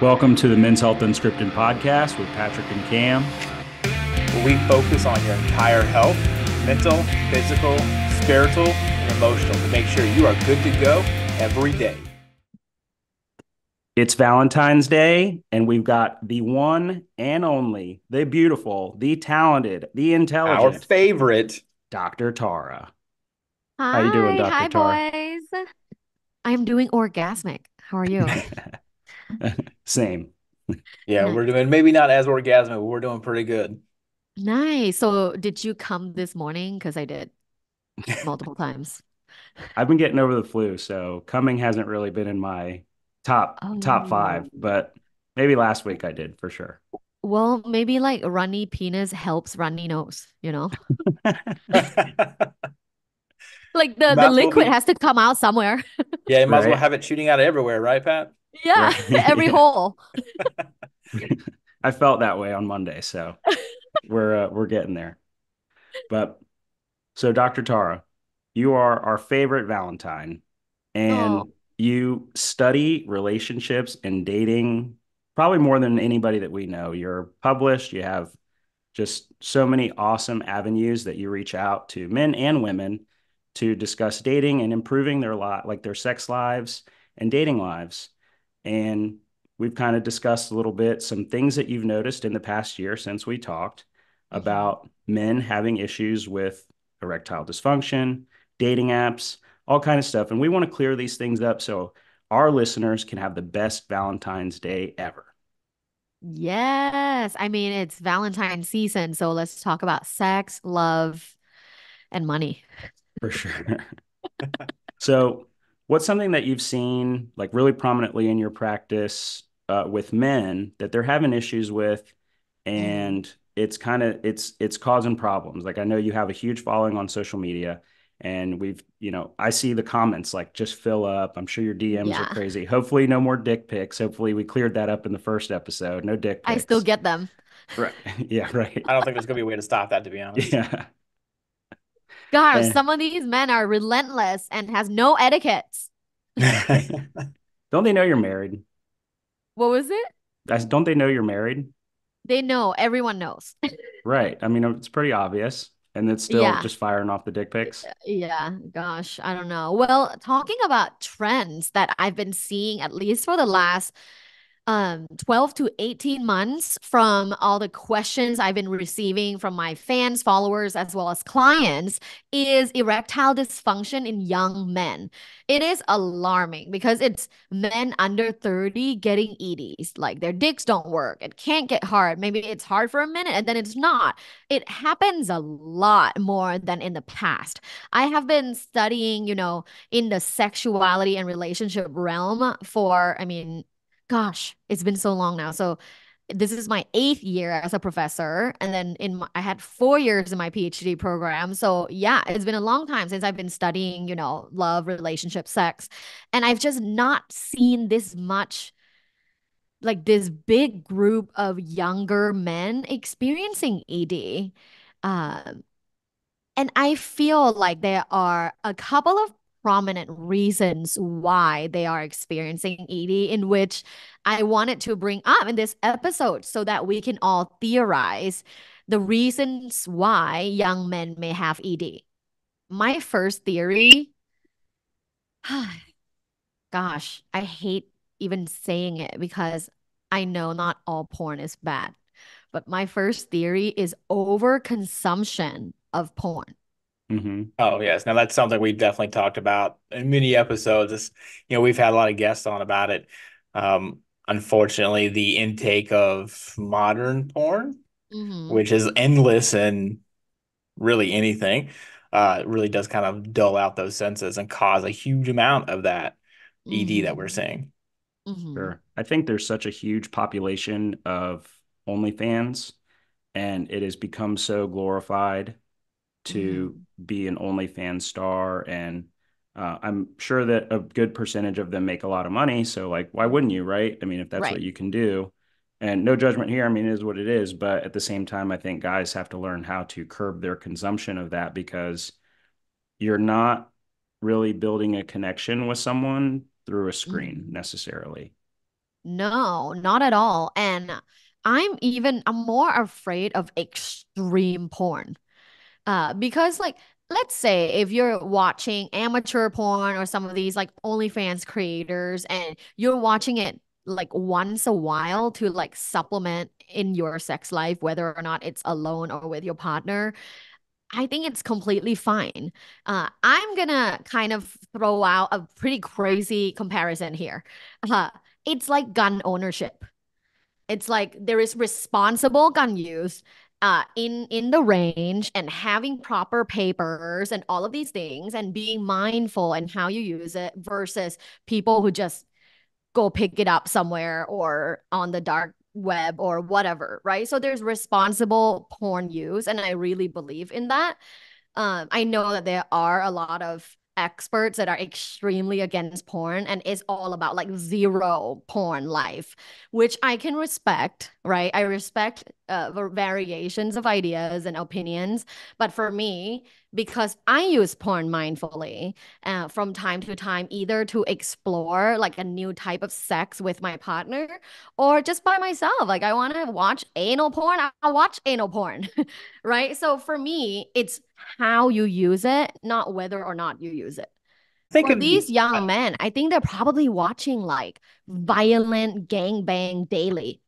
Welcome to the Men's Health Unscripted podcast with Patrick and Cam. Where we focus on your entire health, mental, physical, spiritual, and emotional to make sure you are good to go every day. It's Valentine's Day, and we've got the one and only, the beautiful, the talented, the Our intelligent favorite. Dr. Tara. How you doing, Hi Dr. Tara? boys. I'm doing orgasmic. How are you? Same. Yeah, Nice. we're doing maybe not as orgasmic, but we're doing pretty good. Nice. So, did you come this morning? Because I did multiple times. I've been getting over the flu, so coming hasn't really been in my top five, Oh, but maybe last week I did for sure. well, maybe like runny penis helps runny nose, you know? Like the Might as well liquid be. has to come out somewhere. Yeah, you might as well Right? have it shooting out everywhere, right, Pat? Yeah, Right. every Yeah. hole. I felt that way on Monday, so we're getting there. But so, Dr. Tara, you are our favorite Valentine, Oh, and you study relationships and dating probably more than anybody that we know. You're published, you have just so many awesome avenues that you reach out to men and women to discuss dating and improving their lot, like their sex lives and dating lives. And we've kind of discussed a little bit some things that you've noticed in the past year since we talked mhm. about men having issues with erectile dysfunction, dating apps, all kind of stuff. And we want to clear these things up so our listeners can have the best Valentine's Day ever. Yes. I mean, it's Valentine's season, so let's talk about sex, love, and money. For sure. So, what's something that you've seen like really prominently in your practice with men that they're having issues with, Mm. and it's causing problems? Like I know you have a huge following on social media, and I see the comments like just fill up. I'm sure your DMs are Yeah. crazy. Hopefully, no more dick pics. Hopefully, we cleared that up in the first episode. No dick I still pics. get them. Right. Yeah. Right. I don't think there's gonna be a way to stop that, to be honest. Yeah. Gosh, And some of these men are relentless and has no etiquettes. don't they know you're married? What was it? Don't they know you're married? They know, everyone knows. Right. I mean, it's pretty obvious. And it's still Yeah. just firing off the dick pics. Yeah. Gosh, I don't know. Well, talking about trends that I've been seeing at least for the last 12 to 18 months from all the questions I've been receiving from my fans, followers, as well as clients is erectile dysfunction in young men. It is alarming because it's men under 30 getting EDs. Like their dicks don't work. It can't get hard. Maybe it's hard for a minute and then it's not. It happens a lot more than in the past. I have been studying, in the sexuality and relationship realm for, I mean, gosh, it's been so long now. So this is my eighth year as a professor, and then I had 4 years in my PhD program. So yeah, it's been a long time since I've been studying, love, relationship, sex, and I've just not seen this much, like this big group of younger men experiencing ED. Um, and I feel like there are a couple of prominent reasons why they are experiencing ED, in which I wanted to bring up in this episode so that we can all theorize the reasons why young men may have ED. My first theory, gosh, I hate even saying it because I know not all porn is bad, but my first theory is overconsumption of porn. Hmm. Oh, yes. Now that's something we've definitely talked about in many episodes. We've had a lot of guests on about it. Unfortunately, the intake of modern porn, Mm-hmm. which is endless and really anything, really does kind of dull out those senses and cause a huge amount of that ED that we're Mm-hmm. seeing. Mm-hmm. Sure. I think there's such a huge population of OnlyFans, and it has become so glorified to Mm-hmm. be an OnlyFans star. And I'm sure that a good percentage of them make a lot of money. So, like, why wouldn't you, right? I mean, if that's what Right. you can do. And no judgment here. I mean, it is what it is. But at the same time, I think guys have to learn how to curb their consumption of that because you're not really building a connection with someone through a screen Mm-hmm. necessarily. No, not at all. And I'm more afraid of extreme porn. Because like let's say if you're watching amateur porn or some of these like OnlyFans creators and you're watching it like once a while to like supplement in your sex life, whether or not it's alone or with your partner, I think it's completely fine. I'm gonna kind of throw out a pretty crazy comparison here. Uh, it's like gun ownership. It's like there is responsible gun use in the range and having proper papers and all of these things and being mindful and how you use it versus people who just go pick it up somewhere or on the dark web or whatever, right? So there's responsible porn use, and I really believe in that. I know that there are a lot of experts that are extremely against porn and it's all about like zero porn life, which I can respect, right? I respect variations of ideas and opinions. But for me, because I use porn mindfully from time to time, either to explore like a new type of sex with my partner or just by myself. Like I want to watch anal porn, I'll watch anal porn. Right? So for me, it's how you use it, not whether or not you use it. I think For it'd these be. young men, I think they're probably watching like violent gangbang daily.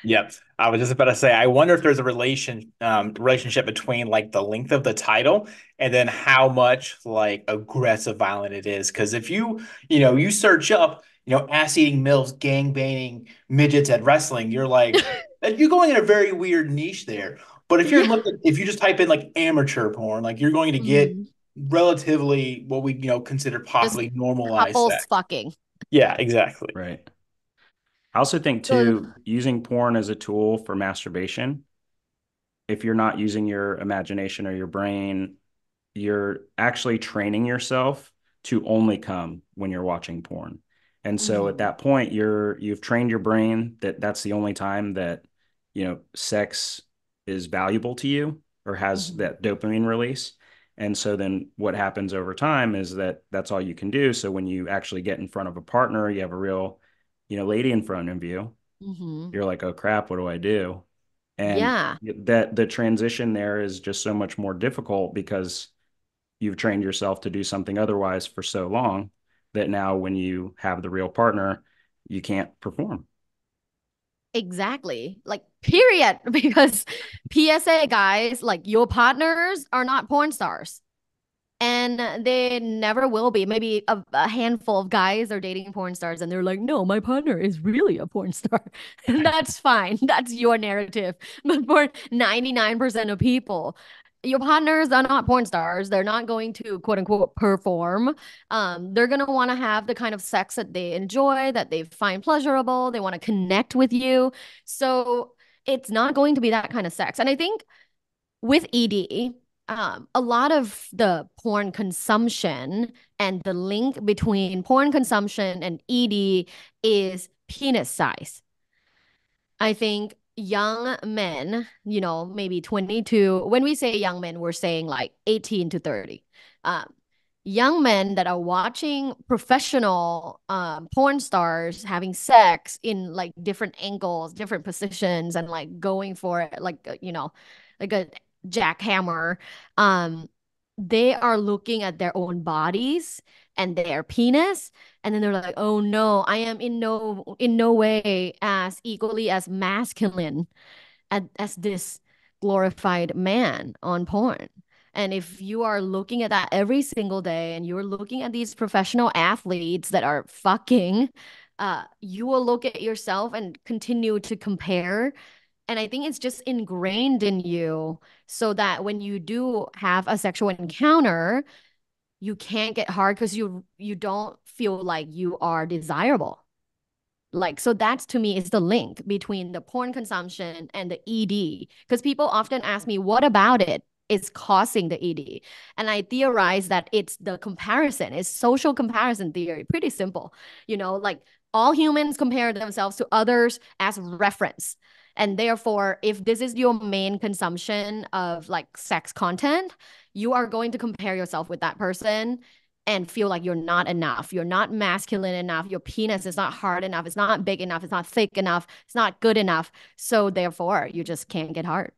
Yep. I was just about to say, I wonder if there's a relationship between like the length of the title and then how much like aggressive violent it is. Because if you search up, ass eating milfs, gang banging midgets at wrestling, you're going in a very weird niche there. But Yeah. if you just type in like amateur porn, like you're going to get Mhm. relatively what we consider Just possibly normalized couples sex. fucking. Yeah, exactly. Right. I also think So, too, using porn as a tool for masturbation, if you're not using your imagination or your brain, you're actually training yourself to only come when you're watching porn. And so at mhm, that point, you've trained your brain that that's the only time that, sex is valuable to you or has mhm, that dopamine release. And so then what happens over time is that that's all you can do. So when you actually get in front of a partner, you have a real, lady in front of you, mhm. you're like, oh crap, what do I do? And Yeah. that the transition there is just so much more difficult because you've trained yourself to do something otherwise for so long that now when you have the real partner, you can't perform. Exactly. Like, period. Because PSA guys, like your partners are not porn stars. And they never will be. Maybe a handful of guys are dating porn stars and they're like, no, my partner is really a porn star. And that's fine. That's your narrative. But for 99% of people, your partners are not porn stars. They're not going to quote unquote perform. They're gonna want to have the kind of sex that they enjoy, that they find pleasurable. They want to connect with you. So it's not going to be that kind of sex. And I think with ED, a lot of the porn consumption and the link between porn consumption and ED is penis size. I think young men, maybe 22, when we say young men, we're saying like 18 to 30. Um, Young men that are watching professional porn stars having sex in like different angles, different positions, and like going for it, like, like a jackhammer. Um, they are looking at their own bodies and their penis, and then they're like, oh no, I am in no way as equally as masculine as this glorified man on porn. And if you are looking at that every single day and you're looking at these professional athletes that are fucking, you will look at yourself and continue to compare. And I think it's just ingrained in you so that when you do have a sexual encounter, you can't get hard because you don't feel like you are desirable. Like, so that's to me is the link between the porn consumption and the ED. Because people often ask me, what about it is causing the ED? And I theorize that it's the comparison, it's social comparison theory. Pretty simple. Like all humans compare themselves to others as reference. And therefore, if this is your main consumption of like sex content, you are going to compare yourself with that person. and feel like you're not enough. You're not masculine enough. Your penis is not hard enough. It's not big enough. It's not thick enough. It's not good enough. So therefore, you just can't get hard.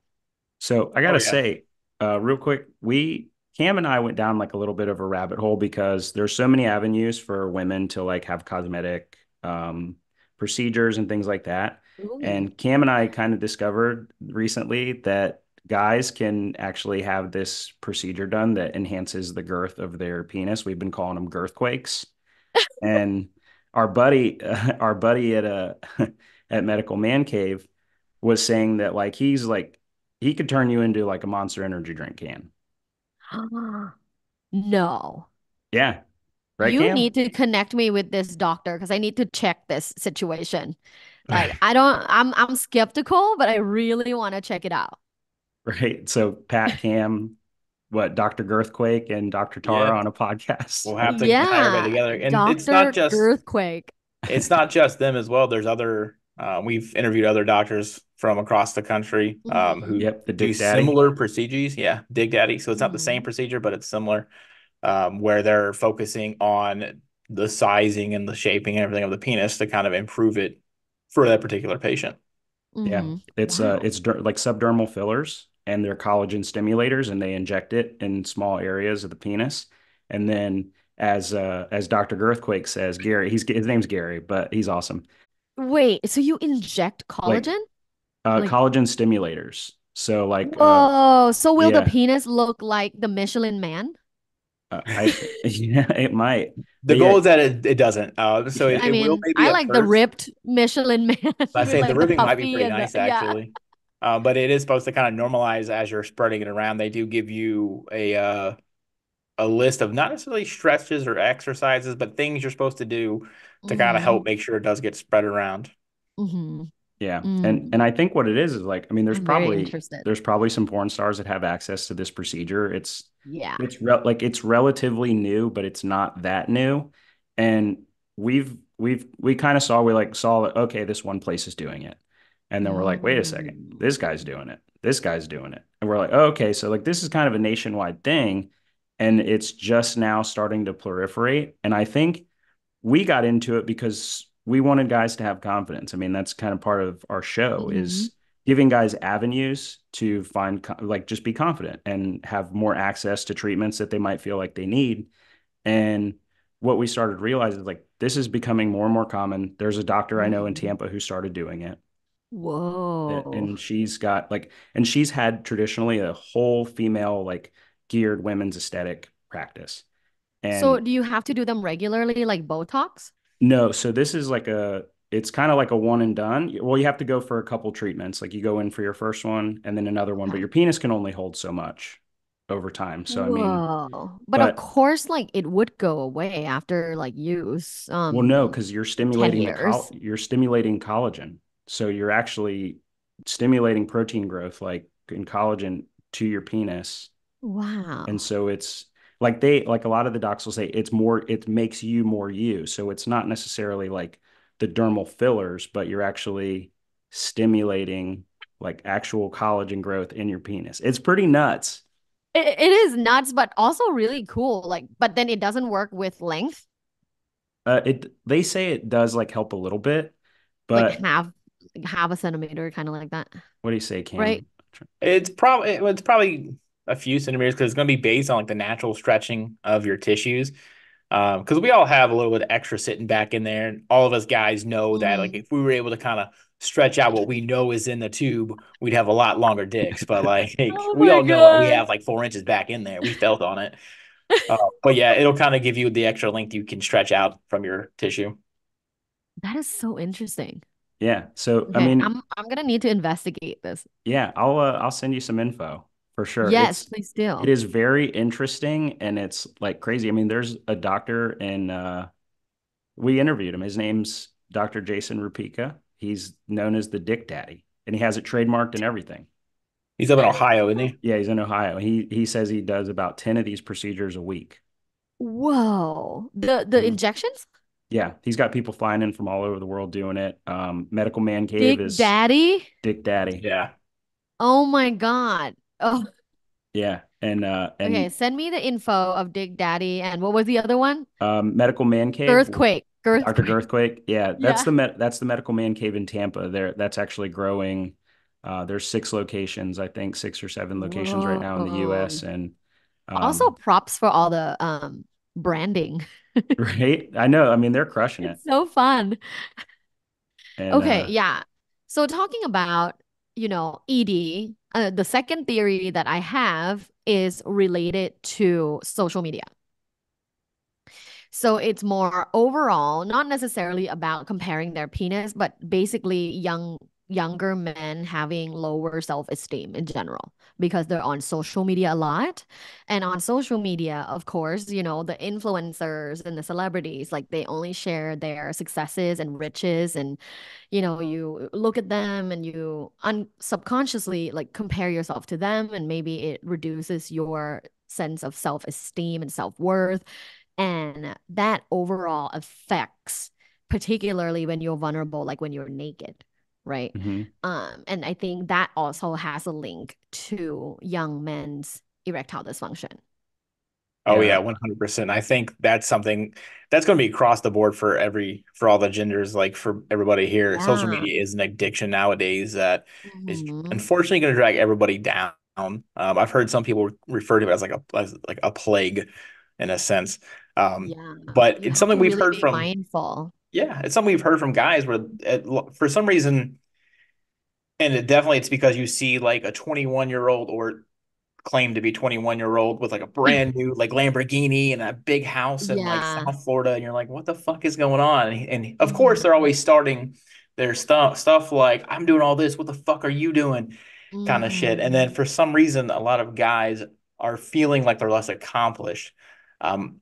So I Oh gotta yeah. say, real quick, we Cam and I went down like a little bit of a rabbit hole because there's so many avenues for women to like have cosmetic procedures and things like that. Ooh. And Cam and I kind of discovered recently that guys can actually have this procedure done that enhances the girth of their penis. We've been calling them girthquakes. And our buddy at at Medical Man Cave was saying that like he could turn you into like a Monster Energy drink can. No. Yeah, right, You Cam? need to connect me with this doctor because I need to check this situation. Like I don't I'm skeptical, but I really want to check it out. Right. So Pat, Cam, what Dr. Girthquake and Dr. Tara Yeah. on a podcast. We'll have to tie everybody Yeah, together. And Dr. Girthquake. it's not just them as well. There's other we've interviewed other doctors from across the country Hmm. who Yep, the do Dick Daddy. similar procedures. Yeah, Dig Daddy. So it's not the same Hmm. procedure, but it's similar, where they're focusing on the sizing and the shaping and everything of the penis to kind of improve it for that particular patient. Yeah, Hmm. Wow. it's like subdermal fillers and they're collagen stimulators and they inject it in small areas of the penis. And then as Dr. Girthquake says, Gary, his name's Gary, but he's awesome. Wait, so you inject Like collagen? Like, collagen stimulators. So like whoa. So will the yeah, penis look like the Michelin Man? I think yeah, it might. The But yeah, goal is that it doesn't. So yeah, I it will mean, maybe I at like the first. ripped Michelin Man I with say the like the ribbing might be puffy pretty and the, nice yeah. actually, but it is supposed to kind of normalize as you're spreading it around. They do give you a list of not necessarily stretches or exercises, but things you're supposed to do to kind of help Hmm. make sure it does get spread around. Hmm. yeah. And Mm. I think what it is like I mean I'm very interested. there's probably some porn stars that have access to this procedure. Yeah. It's relatively new, but it's not that new. And we kind of saw that okay, this one place is doing it. And then we're like, wait a second, this guy's Mm. doing it. This guy's doing it. And we're like, oh, okay, so like this is kind of a nationwide thing and it's just now starting to proliferate. And I think we got into it because we wanted guys to have confidence. I mean, that's kind of part of our show Hmm. is giving guys avenues to find like just be confident and have more access to treatments that they might feel like they need. And what we started realizing is like this is becoming more and more common. There's a doctor I know in Hmm. Tampa who started doing it. Whoa. And she's got like and she's had traditionally a whole female like geared women's aesthetic practice. So And do you have to do them regularly, like Botox? no, so this is like it's kind of like a one and done. Well, you have to go for a couple treatments. Like you go in for your first one and then another one, but Okay. your penis can only hold so much over time. So I mean, Whoa. But of but course, like it would go away after like use well, no, because you're 10 stimulating years. you're stimulating collagen. So you're actually stimulating protein growth like in collagen to your penis. And Wow. so it's like a lot of the docs will say it makes you more you. So it's not necessarily like the dermal fillers, but you're actually stimulating like actual collagen growth in your penis. It's pretty nuts. It is nuts, but also really cool. Like, but then it doesn't work with length, It they say it does like help a little bit, like but half a centimeter, kind of like that, what do you say, right? Cam? It's probably a few centimeters because it's going to be based on like the natural stretching of your tissues. Because we all have a little bit of extra sitting back in there, and all of us guys know that like Hmm. if we were able to kind of stretch out what we know is in the tube, we'd have a lot longer dicks. But like Oh we my all know that we God. have like 4 inches back in there. We felt on it. But yeah, it'll kind of give you the extra length you can stretch out from your tissue. That is so interesting. Yeah. So I Okay, mean, I'm gonna need to investigate this. yeah, I'll send you some info for sure. Yes, please It do. is very interesting and it's like crazy. I mean, there's a doctor in we interviewed him. His name's Dr. Jason Rupika. He's known as the Dick Daddy, and he has it trademarked and everything. He's up in Ohio, isn't he? Yeah, he's in Ohio. He says he does about 10 of these procedures a week. Whoa. The Mhm. injections? Yeah, he's got people flying in from all over the world doing it. Medical Man Cave Big is Daddy? Dick Daddy. Yeah. Oh my God. Oh, Yeah. Okay, and send me the info of Dig Daddy and what was the other one? Medical Man Cave, Girthquake. Dr. Girthquake. Girthquake. Yeah, Yeah. that's the Medical Man Cave in Tampa. There, that's actually growing. There's six locations, I think six or seven locations right now in the Whoa. U.S. and Also um, props for all the branding. right. I know. I mean, they're crushing it. It's so fun. And Okay, yeah. So talking about, ED, the second theory that I have is related to social media. So it's more overall, not necessarily about comparing their penis, but basically younger men having lower self-esteem in general because they're on social media a lot. And on social media, of course, the influencers and the celebrities, like they only share their successes and riches and you look at them and you subconsciously like compare yourself to them and maybe it reduces your sense of self-esteem and self-worth and that overall affects, particularly when you're vulnerable, like when you're naked, right? mhm. And I think that also has a link to young men's erectile dysfunction. Oh yeah, Yeah. 100%. I think that's something that's going to be across the board for all the genders, like for everybody here. Social Yeah. media is an addiction nowadays that is Hmm. unfortunately going to drag everybody down. I've heard some people refer to it as like a plague in a sense. Yeah. But You it's have something to we've really heard be from, mindful. yeah, it's something we've heard from guys where for some reason, and it's because you see like a 21-year-old or claim to be 21-year-old with like a brand new like Lamborghini and a big house in like Yeah. South Florida, and you're like, what the fuck is going on? And of course, they're Hmm. always starting their stuff like, I'm doing all this. What the fuck are you doing? Kind of shit. And then Hmm. for some reason, a lot of guys are feeling like they're less accomplished. Um,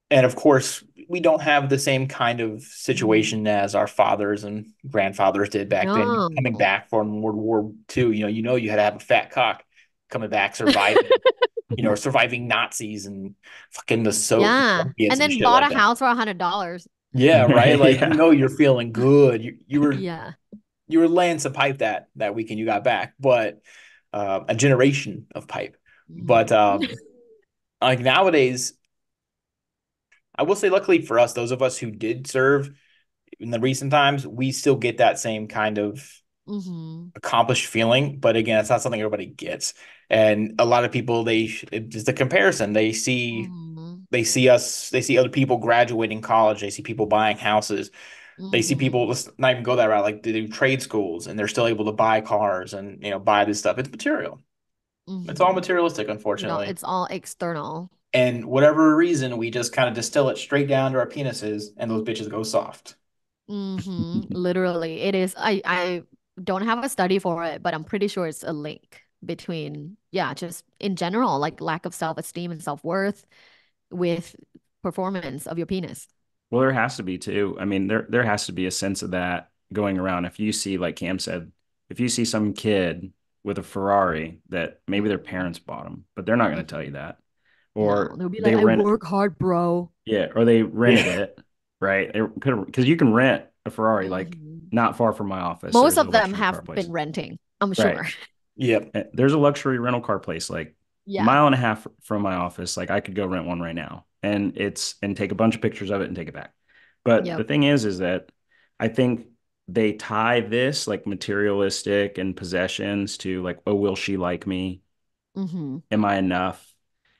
and of course, we don't have the same kind of Hmm. situation as our fathers and grandfathers did back then. Coming No. back from World War II, you had to have a fat cock coming back, surviving Nazis and fucking the Yeah. Soviets And and then shit bought like a that. house for $100. Yeah, right. Like Yeah. you're feeling good. Yeah. You were laying some pipe that weekend you got back, but a generation of pipe. But Mhm. like nowadays, I will say, luckily for us, those of us who did serve in the recent times, we still get that same kind of Mhm. accomplished feeling. But again, it's not something everybody gets. And a lot of people, it's just a comparison. Mhm. They see other people graduating college, they see people buying houses, they see Mhm. people, let's not even go that route, like they do trade schools and they're still able to buy cars and buy this stuff. It's material. It's all Mhm. materialistic, unfortunately. It's all external. And whatever reason, we just kind of distill it straight down to our penises and those bitches go soft. Literally, it is. I don't have a study for it, but I'm pretty sure it's a link between, yeah, just in general, like lack of self-esteem and self-worth with performance of your penis. Well, there has to be too. I mean, there has to be a sense of that going around. If you see, like Cam said, if you see some kid with a Ferrari that maybe their Mhm. parents bought them, but they're not going to tell you Mhm. that, No, or they'll be like, they I rent, work hard, bro. yeah, or they rented Yeah. it, right? They could because you can rent a Ferrari like Mhm. not far from my office. Most There's a of them luxury have car place, been renting, I'm right? sure. Yep. There's a luxury rental car place like Yeah. mile and a half from my office. Like I could go rent one right now and take a bunch of pictures of it and take it back. But the Yep. thing is that I think they tie this like materialistic and possessions to like, oh, will she like me? Mm-hmm. Am I enough?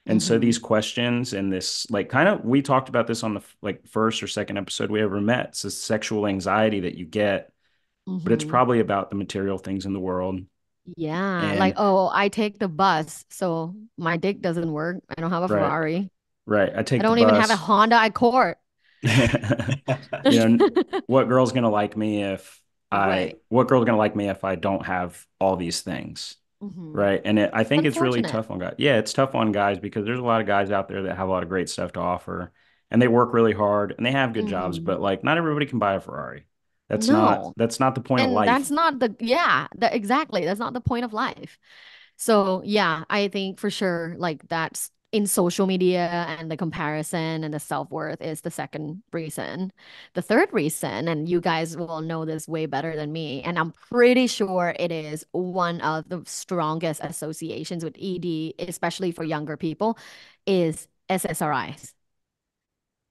And so Mm-hmm. these questions and this like kind of we talked about this on the like first or second episode we ever met. It's this sexual anxiety that you get, but it's Mm-hmm. probably about the material things in the world. Yeah. Like, And oh, I take the bus, so my dick doesn't work. I don't have a right, Ferrari. right. I I take the don't even have a bus. Honda Accord. What girl's gonna like me if Right. what girl's gonna like me if I don't have all these things, Mm-hmm. right? And I think it's really Unfortunate. tough on guys. Yeah, it's tough on guys because there's a lot of guys out there that have a lot of great stuff to offer, and they work really hard and they have good jobs, Mm-hmm. but like not everybody can buy a Ferrari. No. That's not the point of And that's life. not yeah, exactly. That's not the point of life. So yeah, I think for sure, like that's in social media and the comparison and the self-worth is the second reason. The third reason, and you guys will know this way better than me, and I'm pretty sure it is one of the strongest associations with ED, especially for younger people, is SSRIs.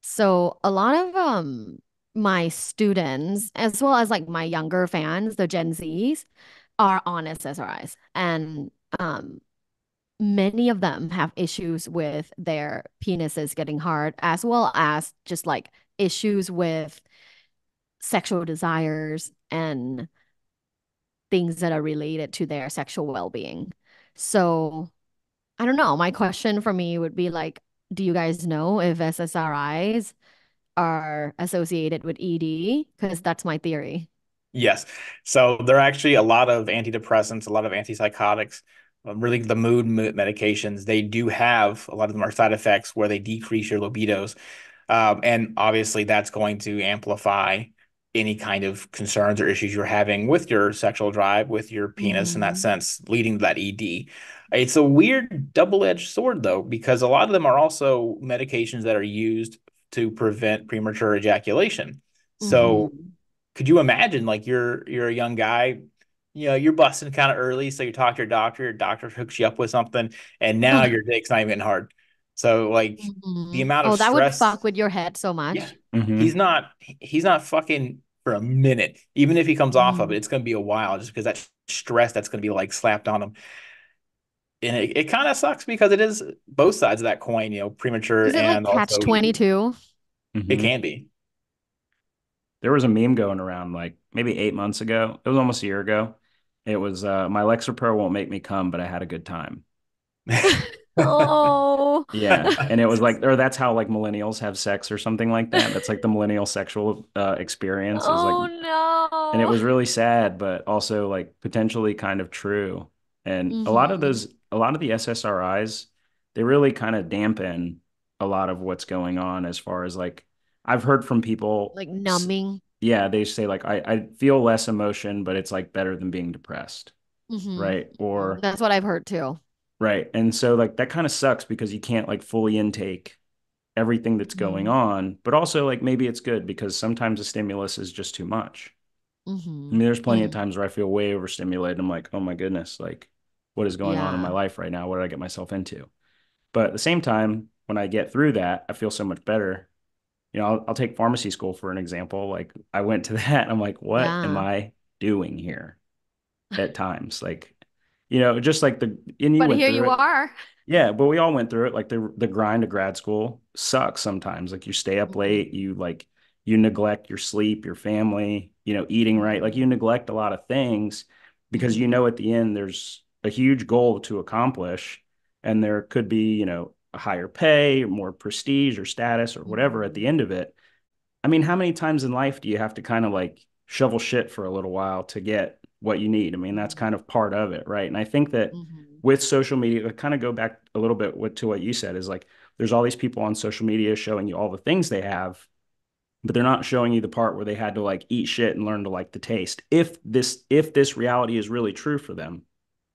So a lot of my students, as well as like my younger fans, the Gen Zs, are on SSRIs. And many of them have issues with their penises getting hard, as well as just like issues with sexual desires and things that are related to their sexual well-being. So I don't know. My question for me would be like, do you guys know if SSRIs are associated with ED? Because that's my theory. Yes. So there are actually a lot of antidepressants, a lot of antipsychotics, really the mood medications. They do have a lot of them are side effects where they decrease your libidos. And obviously, that's going to amplify any kind of concerns or issues you're having with your sexual drive, with your penis in that Mm-hmm. sense, leading to that ED. It's a weird double-edged sword, though, because a lot of them are also medications that are used to prevent premature ejaculation. So Mm-hmm. could you imagine like you're a young guy, you're busting kind of early, so you talk to your doctor hooks you up with something, and now your dick's not even hard. So like the Mm-hmm. amount of Oh, that would stress, fuck with your head so yeah, much. Hmm. he's not fucking for a minute. Even if he comes off of it, Mm. it's gonna be a while just because that stress that's gonna be like slapped on him. And it kind of sucks because it is both sides of that coin, premature Is it like and catch also ED. 22? It Hmm. can be. There was a meme going around like maybe 8 months ago. It was almost a year ago. It was my Lexapro won't make me come, but I had a good time. Oh. Yeah, and it was like, or that's how like millennials have sex or something like that. That's like the millennial sexual experience is like, Oh and it no. was really sad, but also like potentially kind of true. And Mm-hmm. a lot of the SSRIs, they really kind of dampen a lot of what's going on as far as like, I've heard from people, Like numbing. yeah, they say like, I feel less emotion, but it's like better than being depressed, right? Mm-hmm. Or, That's what I've heard too. right. And so like that kind of sucks because you can't like fully intake everything that's going Mm-hmm. on, but also like maybe it's good because sometimes the stimulus is just too much. I Mm-hmm. mean, there's plenty of And times where I feel way overstimulated. I'm like, oh my goodness, like what is going on in my yeah. life right now? What did I get myself into? But at the same time, when I get through that, I feel so much better. I'll take pharmacy school for an example. Like I went to that and I'm like, what am Yeah. I doing here at times? Like, just like and you But went here through you it. are. Yeah, but we all went through it. Like the grind of grad school sucks sometimes. Like you stay up late, Mm-hmm. you neglect your sleep, your family, eating right. Like you Mm-hmm. neglect a lot of things because Mm-hmm. at the end there's a huge goal to accomplish and there could be, a higher pay, or more prestige or status or whatever at the Mm-hmm. end of it. I mean, how many times in life do you have to kind of like shovel shit for a little while to get what you need? I mean, that's kind of part of it, right? And I think that Mm-hmm. with social media, to kind of go back a little bit to what you said is like there's all these people on social media showing you all the things they have, but they're not showing you the part where they had to like eat shit and learn to like the taste. If this reality is really true for them.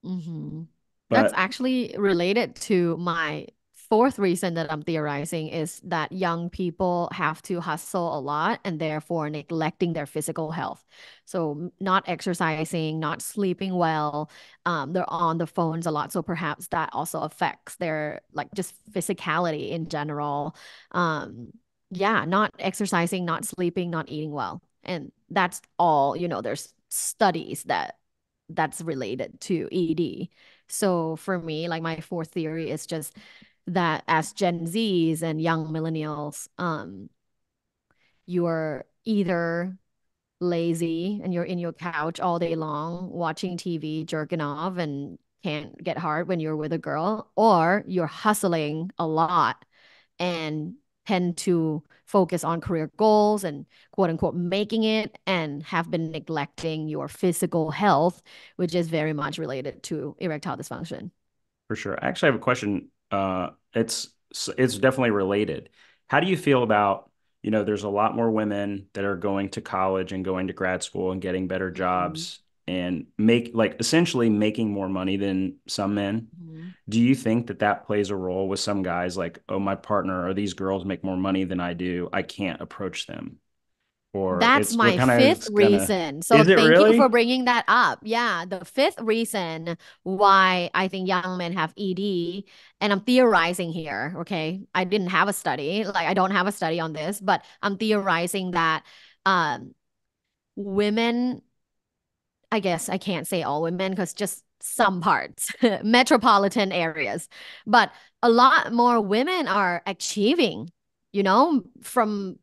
Mm-hmm. That's But actually related to my fourth reason that I'm theorizing is that young people have to hustle a lot and therefore neglecting their physical health. So not exercising, not sleeping well, they're on the phones a lot. So perhaps that also affects their like just physicality in general. Um, yeah, not exercising, not sleeping, not eating well. And that's all, there's studies that's related to ED. So for me, like my fourth theory is just that as Gen Zs and young millennials, you're either lazy and you're in your couch all day long watching TV, jerking off, and can't get hard when you're with a girl, or you're hustling a lot and tend to focus on career goals and quote unquote making it and have been neglecting your physical health, which is very much related to erectile dysfunction. for sure, I actually have a question. It's definitely related. How do you feel about, there's a lot more women that are going to college and going to grad school and getting better Mm-hmm. jobs. and make like essentially making more money than some men. Mhm. Do you think that that plays a role with some guys like, oh, my partner or these girls make more money than I do, I can't approach them? Or That's it's what my kind of fifth it's gonna, reason. So is it thank you for really? bringing that up. Yeah, the fifth reason why I think young men have ED, and I'm theorizing here, okay? I didn't have a study, like I don't have a study on this, but I'm theorizing that um women, I guess I can't say all women because just some parts, metropolitan areas, but a lot more women are achieving, from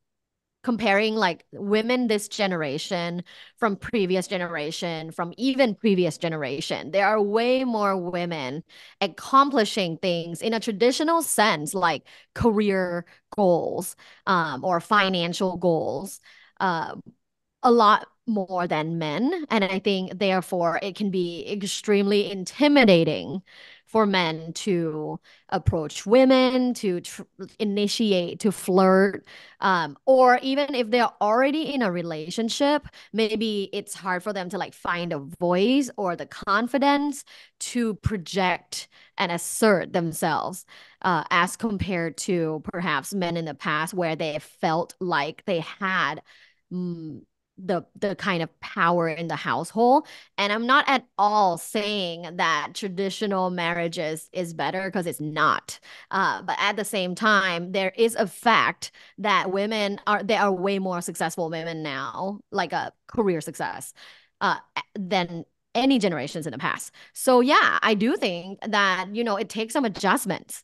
comparing like women this generation from previous generation from even previous generation, there are way more women accomplishing things in a traditional sense like career goals, or financial goals, uh, a lot more than men. And I think, therefore, it can be extremely intimidating for men to approach women, to initiate, to flirt, or even if they're already in a relationship, maybe it's hard for them to like find a voice or the confidence to project and assert themselves, as compared to perhaps men in the past where they felt like they had mm, the kind of power in the household. And I'm not at all saying that traditional marriages is better, because it's not. But at the same time, there is a fact that there are way more successful women now, like a career success, uh, than any generations in the past. So yeah, I do think that, it takes some adjustments.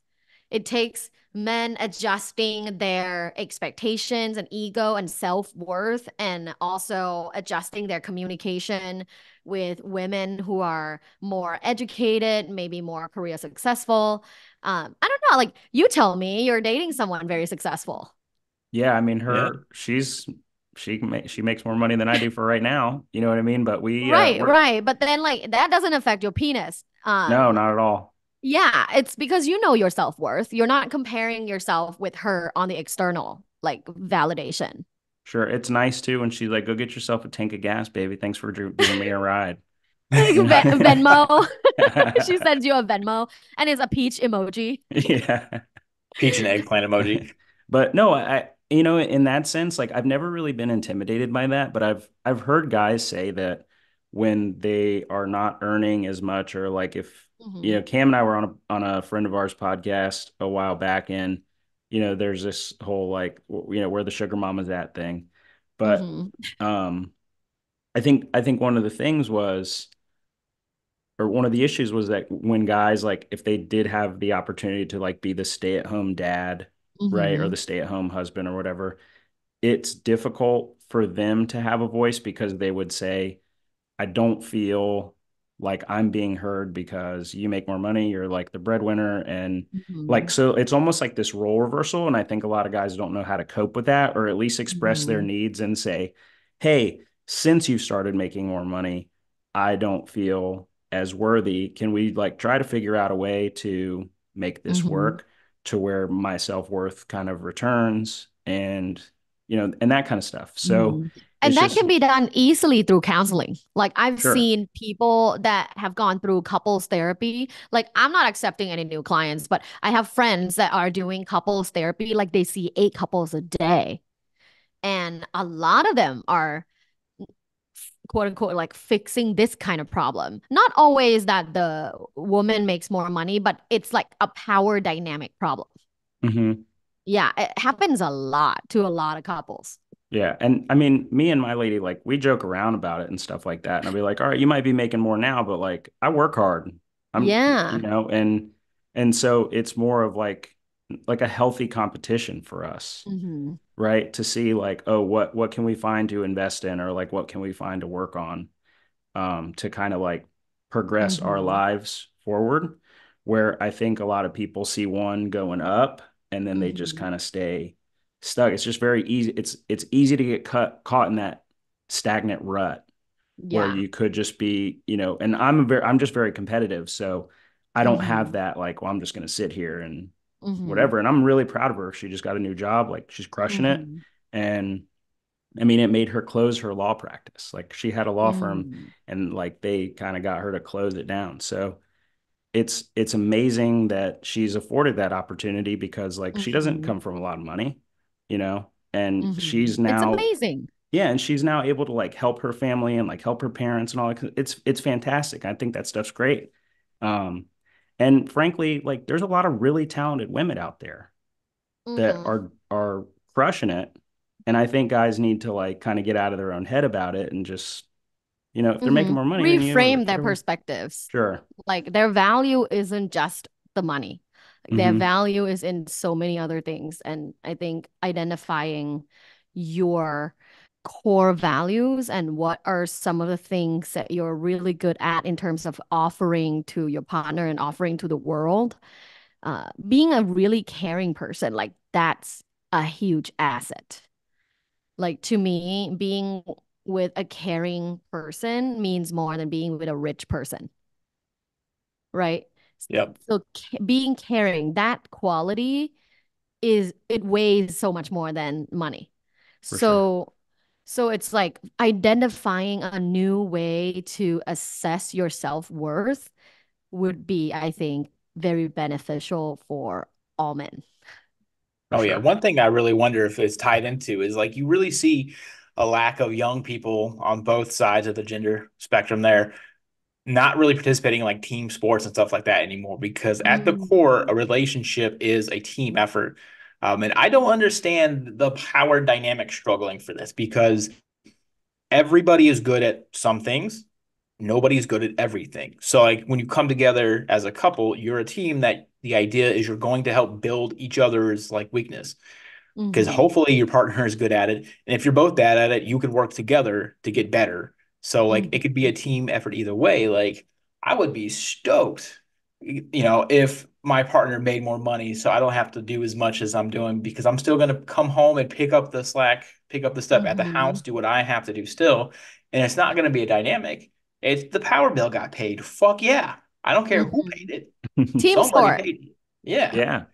It takes men adjusting their expectations and ego and self-worth, and also adjusting their communication with women who are more educated, maybe more career successful. I don't know, like you tell me you're dating someone very successful. Yeah, I mean, Yeah. she makes more money than I do for right now. You know what I mean? But Right, we're right. But then like that doesn't affect your penis. no, not at all. Yeah, it's because you know your self-worth. You're not comparing yourself with her on the external like validation. Sure, it's nice too when she's like, "Go get yourself a tank of gas, baby. Thanks for giving me a ride." Like You know? Venmo. She sends you a Venmo and it's a peach emoji. Yeah. Peach and eggplant emoji. But no, in that sense, like I've never really been intimidated by that, but I've heard guys say that when they are not earning as much, or like if, Hmm. Cam and I were on a friend of ours podcast a while back, and there's this whole like where the sugar mama's at thing. But Hmm. um I think one of the things was, or one of the issues was, that when guys, like if they did have the opportunity to like be the stay-at-home dad, right, or Hmm. the stay-at-home husband or whatever, it's difficult for them to have a voice because they would say, I don't feel like I'm being heard because you make more money, you're like the breadwinner. And like, Hmm. so it's almost like this role reversal. And I think a lot of guys don't know how to cope with that, or at least express their Hmm. needs and say, hey, since you started making more money, I don't feel as worthy. Can we like try to figure out a way to make this Hmm. work to where my self-worth kind of returns, and that kind of stuff. So Hmm. And it's that just can be done easily through counseling. Like I've sure. seen people that have gone through couples therapy. Like I'm not accepting any new clients, but I have friends that are doing couples therapy. Like they see 8 couples a day. And a lot of them are quote unquote like fixing this kind of problem. Not always that the woman makes more money, but it's like a power dynamic problem. Mhm. Yeah, it happens a lot to a lot of couples. Yeah. And I mean, me and my lady, like, we joke around about it and stuff like that. And I'll be like, all right, you might be making more now, but like, I work hard. I'm, Yeah. and so it's more of like a healthy competition for us, Hmm. right? To see like, oh, what can we find to invest in, or like, what can we find to work on, to kind of like progress our Hmm. lives forward. Where I think a lot of people see one going up and then they just Hmm. kind of stay stuck. It's just very easy. It's easy to get caught in that stagnant rut where Yeah. you could just be, and I'm just very competitive. So I don't have Hmm. that, like, well, I'm just going to sit here and Hmm. whatever. And I'm really proud of her. She just got a new job. Like she's crushing it. Hmm. And I mean, it made her close her law practice. Like she had a law firm Mm. and like they kind of got her to close it down. So it's amazing that she's afforded that opportunity because like she doesn't Mm-hmm. come from a lot of money, you know, and Mm-hmm. she's It's now amazing. yeah, and she's now able to like help her family and like help her parents and all that. It's fantastic. I think that stuff's great. Um, and frankly, like there's a lot of really talented women out there that Mm-hmm. are crushing it. And I think guys need to like kind of get out of their own head about it and just, if they're making Mm-hmm. more money than you or Reframe their whatever, perspectives. sure. Like their value isn't just the money. Like their Hmm. value is in so many other things. And I think identifying your core values and what are some of the things that you're really good at in terms of offering to your partner and offering to the world, being a really caring person, like that's a huge asset. Like to me, being with a caring person means more than being with a rich person, right? Yep. So being caring, that quality it weighs so much more than money. For sure. So it's like identifying a new way to assess your self-worth would be, I think, very beneficial for all men. For Oh yeah. sure. One thing I really wonder if it's tied into is like you really see a lack of young people on both sides of the gender spectrum there not really participating in like team sports and stuff like that anymore because at the core, a Mm. relationship is a team effort. And I don't understand the power dynamic struggling for this because everybody is good at some things. Nobody's good at everything. So like when you come together as a couple, you're a team that the idea is you're going to help build each other's like weakness because Mm-hmm. hopefully your partner is good at it. And if you're both bad at it, you can work together to get better. So like it could be a Mm-hmm. team effort either way. Like I would be stoked, if my partner made more money so I don't have to do as much as I'm doing because I'm still going to come home and pick up the slack, pick up the stuff at the Mm-hmm. house, do what I have to do still. And it's not going to be a dynamic. It's the power bill got paid. Fuck yeah. I don't care who Mm-hmm. paid it. Team Somebody sport. paid it. Yeah. Yeah.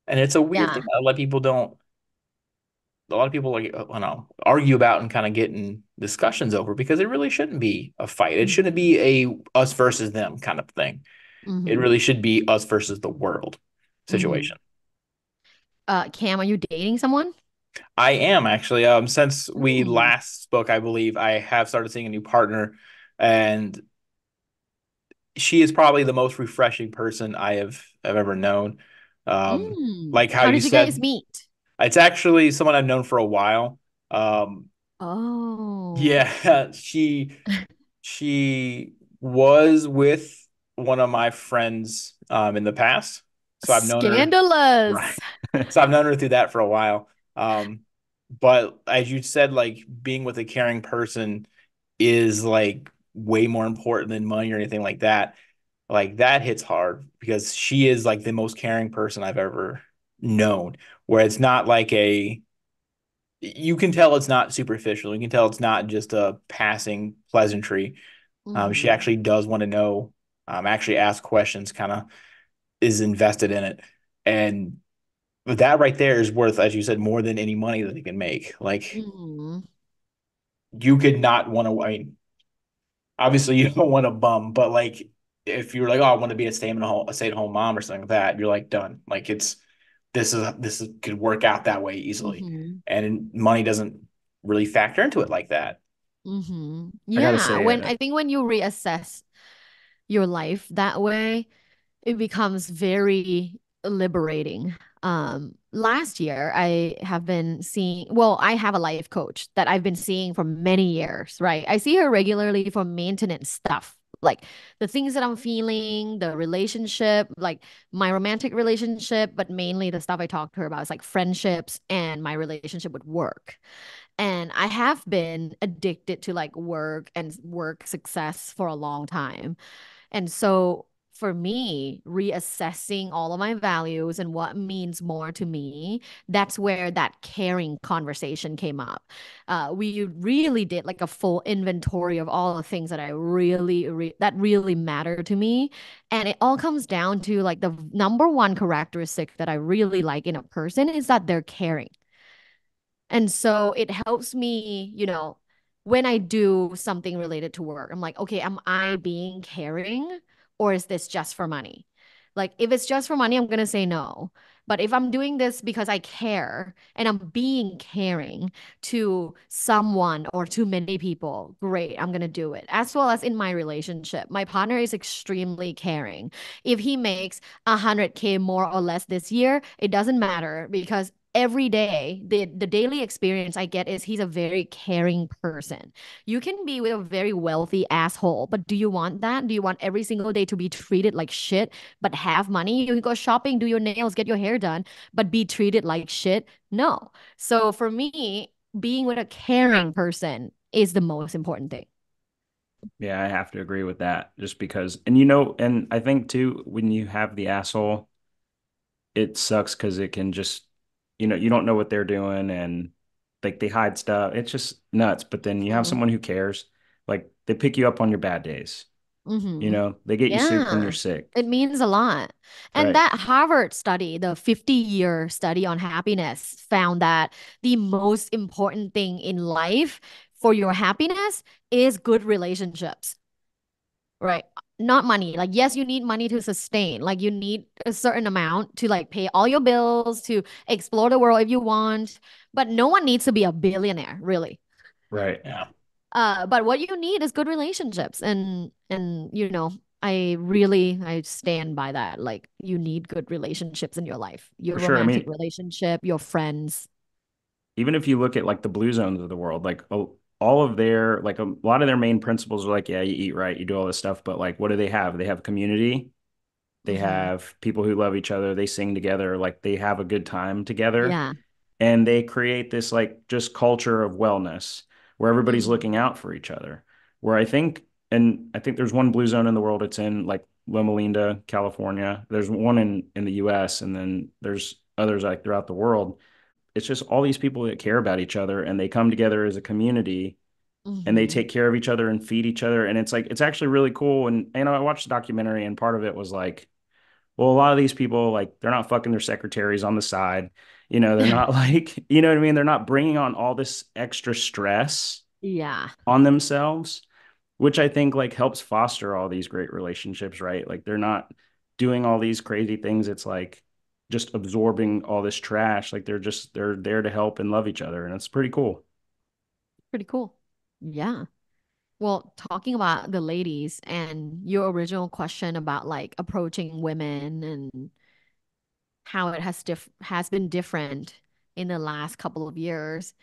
And it's a weird thing Yeah. that a lot of people like argue about and kind of get in discussions over because it really shouldn't be a fight. It shouldn't Mm-hmm. be a us versus them kind of thing. It Mm-hmm. really should be us versus the world Mm-hmm. situation. Cam, are you dating someone? I am actually since we Mm. last spoke, I believe I have started seeing a new partner and she is probably the most refreshing person I've ever known. Um Mm. like how How you did you guys said, meet? it's actually someone I've known for a while. Um Oh, yeah, she was with one of my friends in the past. So I've known her right. scandalous. So I've known her through that for a while. But as you said, like being with a caring person is like way more important than money or anything like that. Like that hits hard because she is like the most caring person I've ever known, where it's not like you can tell it's not superficial. You can tell it's not just a passing pleasantry. She Mm-hmm. actually does want to know, actually ask questions, kind of is invested in it. And that right there is worth, as you said, more than any money that they can make. Like Mm-hmm. you could not want to, I mean, obviously you don't want to bum, but like if you're like, oh, I want to be a stay-at-home mom or something like that, you're like done. Like this is could work out that way easily. Mm-hmm. And money doesn't really factor into it like that. Mm-hmm. I gotta Yeah, say, when I think when you reassess your life that way, it becomes very liberating. Last year I have been seeing, well, I have a life coach that I've been seeing for many years, right? I see her regularly for maintenance stuff, like the things that I'm feeling, the relationship, like my romantic relationship, but mainly the stuff I talk to her about is like friendships and my relationship with work. And I have been addicted to like work and work success for a long time. And so for me, reassessing all of my values and what means more to me, that's where that caring conversation came up. We really did like a full inventory of all the things that that really matter to me. And it all comes down to like the number one characteristic that I really like in a person is that they're caring. And so it helps me, when I do something related to work, I'm like, okay, am I being caring or is this just for money? Like, if it's just for money, I'm going to say no. But if I'm doing this because I care and I'm being caring to someone or to many people, great, I'm going to do it. As well as in my relationship, my partner is extremely caring. If he makes 100K more or less this year, it doesn't matter because every day the daily experience I get is he's a very caring person. You can be with a very wealthy asshole, but do you want that? Do you want every single day to be treated like shit but have money? You can go shopping, do your nails, get your hair done, but be treated like shit? No. So for me, being with a caring person is the most important thing. Yeah, I have to agree with that just because, and I think too, when you have the asshole, it sucks because it can just, you don't know what they're doing and like they hide stuff. It's just nuts. But then you have Mm-hmm. someone who cares, like they pick you up on your bad days, Mm-hmm. they get you soup when you're Yeah, sick. it means a lot. And Right. that Harvard study, the 50-year study on happiness, found that the most important thing in life for your happiness is good relationships, right? Not money. Like, yes, you need money to sustain. Like, you need a certain amount to like pay all your bills, to explore the world if you want. But no one needs to be a billionaire, really. Right. Yeah. But what you need is good relationships, and I stand by that. Like, you need good relationships in your life, your For sure. I romantic mean, relationship, your friends. even if you look at like the blue zones of the world, like all of their, like a lot of their main principles are like, yeah, you eat right, you do all this stuff. But like, what do they have? They have community. They Mm-hmm. have people who love each other. They sing together. Like they have a good time together. Yeah. And they create this like just culture of wellness where everybody's Mm-hmm. looking out for each other. Where I think there's one blue zone in the world. It's in like Loma Linda, California. There's one in the US, and then there's others like throughout the world. It's just all these people that care about each other and they come together as a community and they Mm-hmm. take care of each other and feed each other. And it's like it's actually really cool. And I watched the documentary and part of it was like, well, a lot of these people, like, they're not fucking their secretaries on the side. They're not like, you know what I mean? They're not bringing on all this extra stress Yeah. on themselves, which I think like helps foster all these great relationships, right? Like they're not doing all these crazy things. It's like just absorbing all this trash. Like they're there to help and love each other. And it's pretty cool. Pretty cool. Yeah. Well, talking about the ladies and your original question about like approaching women and how it has been different in the last couple of years.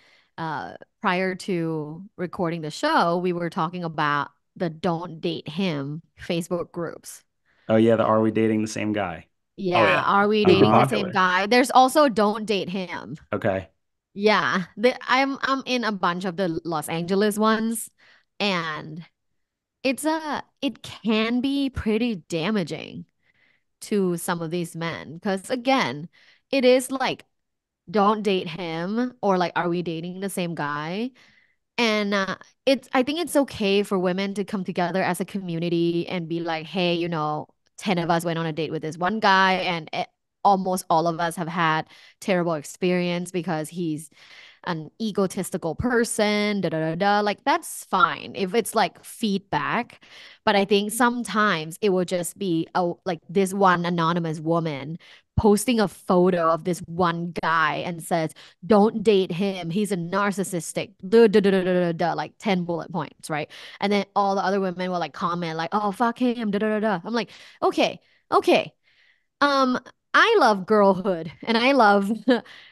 Prior to recording the show, we were talking about the Don't Date Him Facebook groups. Oh yeah, the Are We Dating the Same Guy? Oh Yeah, yeah. are we Super dating Uh-huh. the same popular. guy? There's also Don't Date Him. Okay. Yeah, I'm in a bunch of the Los Angeles ones, and it can be pretty damaging to some of these men because again, it is like don't date him or like are we dating the same guy? And it's I think it's okay for women to come together as a community and be like, hey, 10 of us went on a date with this one guy and almost all of us have had terrible experience because he's an egotistical person, da da da da. Like that's fine if it's like feedback. But I think sometimes it will just be like this one anonymous woman posting a photo of this one guy and says, "Don't date him. He's a narcissistic." Duh, duh, duh, duh, duh, duh, duh, like 10 bullet points, right? And then all the other women will like comment like, "Oh, fuck him." Da da da da. I'm like, okay, okay. Um, I love girlhood and I love,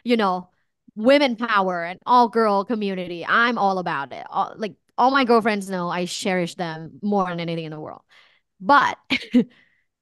you know, women power and all girl community. I'm all about it. Like all my girlfriends know I cherish them more than anything in the world. But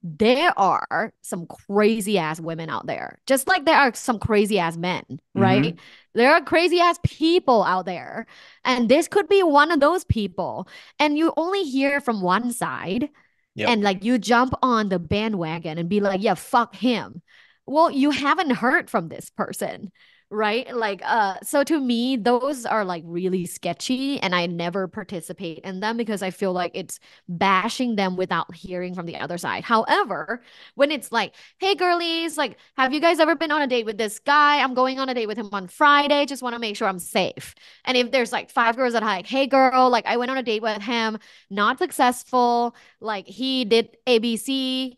there are some crazy ass women out there, just like there are some crazy ass men, right? Mm-hmm. There are crazy ass people out there. And this could be one of those people. And you only hear from one side Yep. and like you jump on the bandwagon and be like, yeah, fuck him. Well, you haven't heard from this person, right? Like, so to me, those are like really sketchy, and I never participate in them because I feel like it's bashing them without hearing from the other side. However, when it's like, hey, girlies, like, have you guys ever been on a date with this guy? I'm going on a date with him on Friday. Just want to make sure I'm safe. And if there's like five girls that are like, hey, girl, like, I went on a date with him, not successful, like, he did ABC.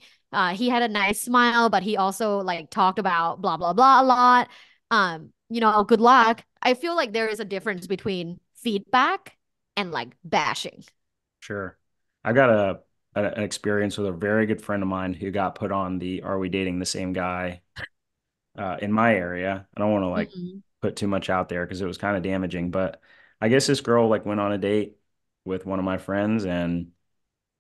He had a nice smile, but he also like talked about blah blah blah a lot. Good luck. I feel like there is a difference between feedback and like bashing. Sure. I got an experience with a very good friend of mine who got put on the "Are we dating the same guy?" In my area. I don't want to like Mm-hmm. put too much out there because it was kind of damaging, but I guess this girl like went on a date with one of my friends and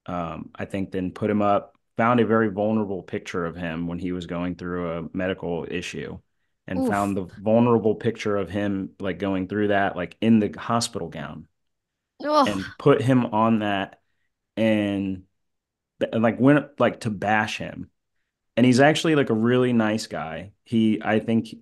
I think then put him up, found a very vulnerable picture of him when he was going through a medical issue and Oof. found the vulnerable picture of him like going through that like in the hospital gown Ugh. and put him on that and like went like to bash him. And he's actually like a really nice guy. I think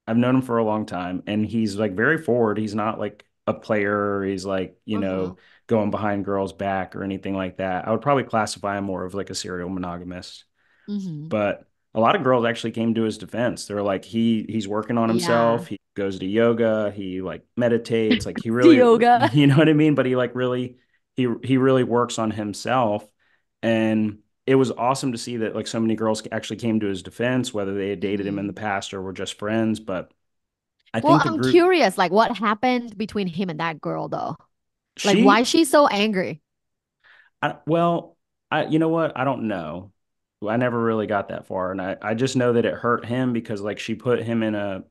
I've known him for a long time and he's like very forward. He's not like a player. He's like, Uh-huh. going behind girls' back or anything like that. I would probably classify him more of like a serial monogamist. Mm-hmm. But a lot of girls actually came to his defense. They're like, he's working on Yeah. himself. He goes to yoga. He like meditates. Like he really, Yoga. you know what I mean? But he like really, he really works on himself. And it was awesome to see that like so many girls actually came to his defense, whether they had dated him in the Mm. past or were just friends. But I Well, think the I'm group, curious, like what happened between him and that girl though? Like why she, is she so angry? well, you know what? I don't know. I never really got that far. And I just know that it hurt him because like she put him in a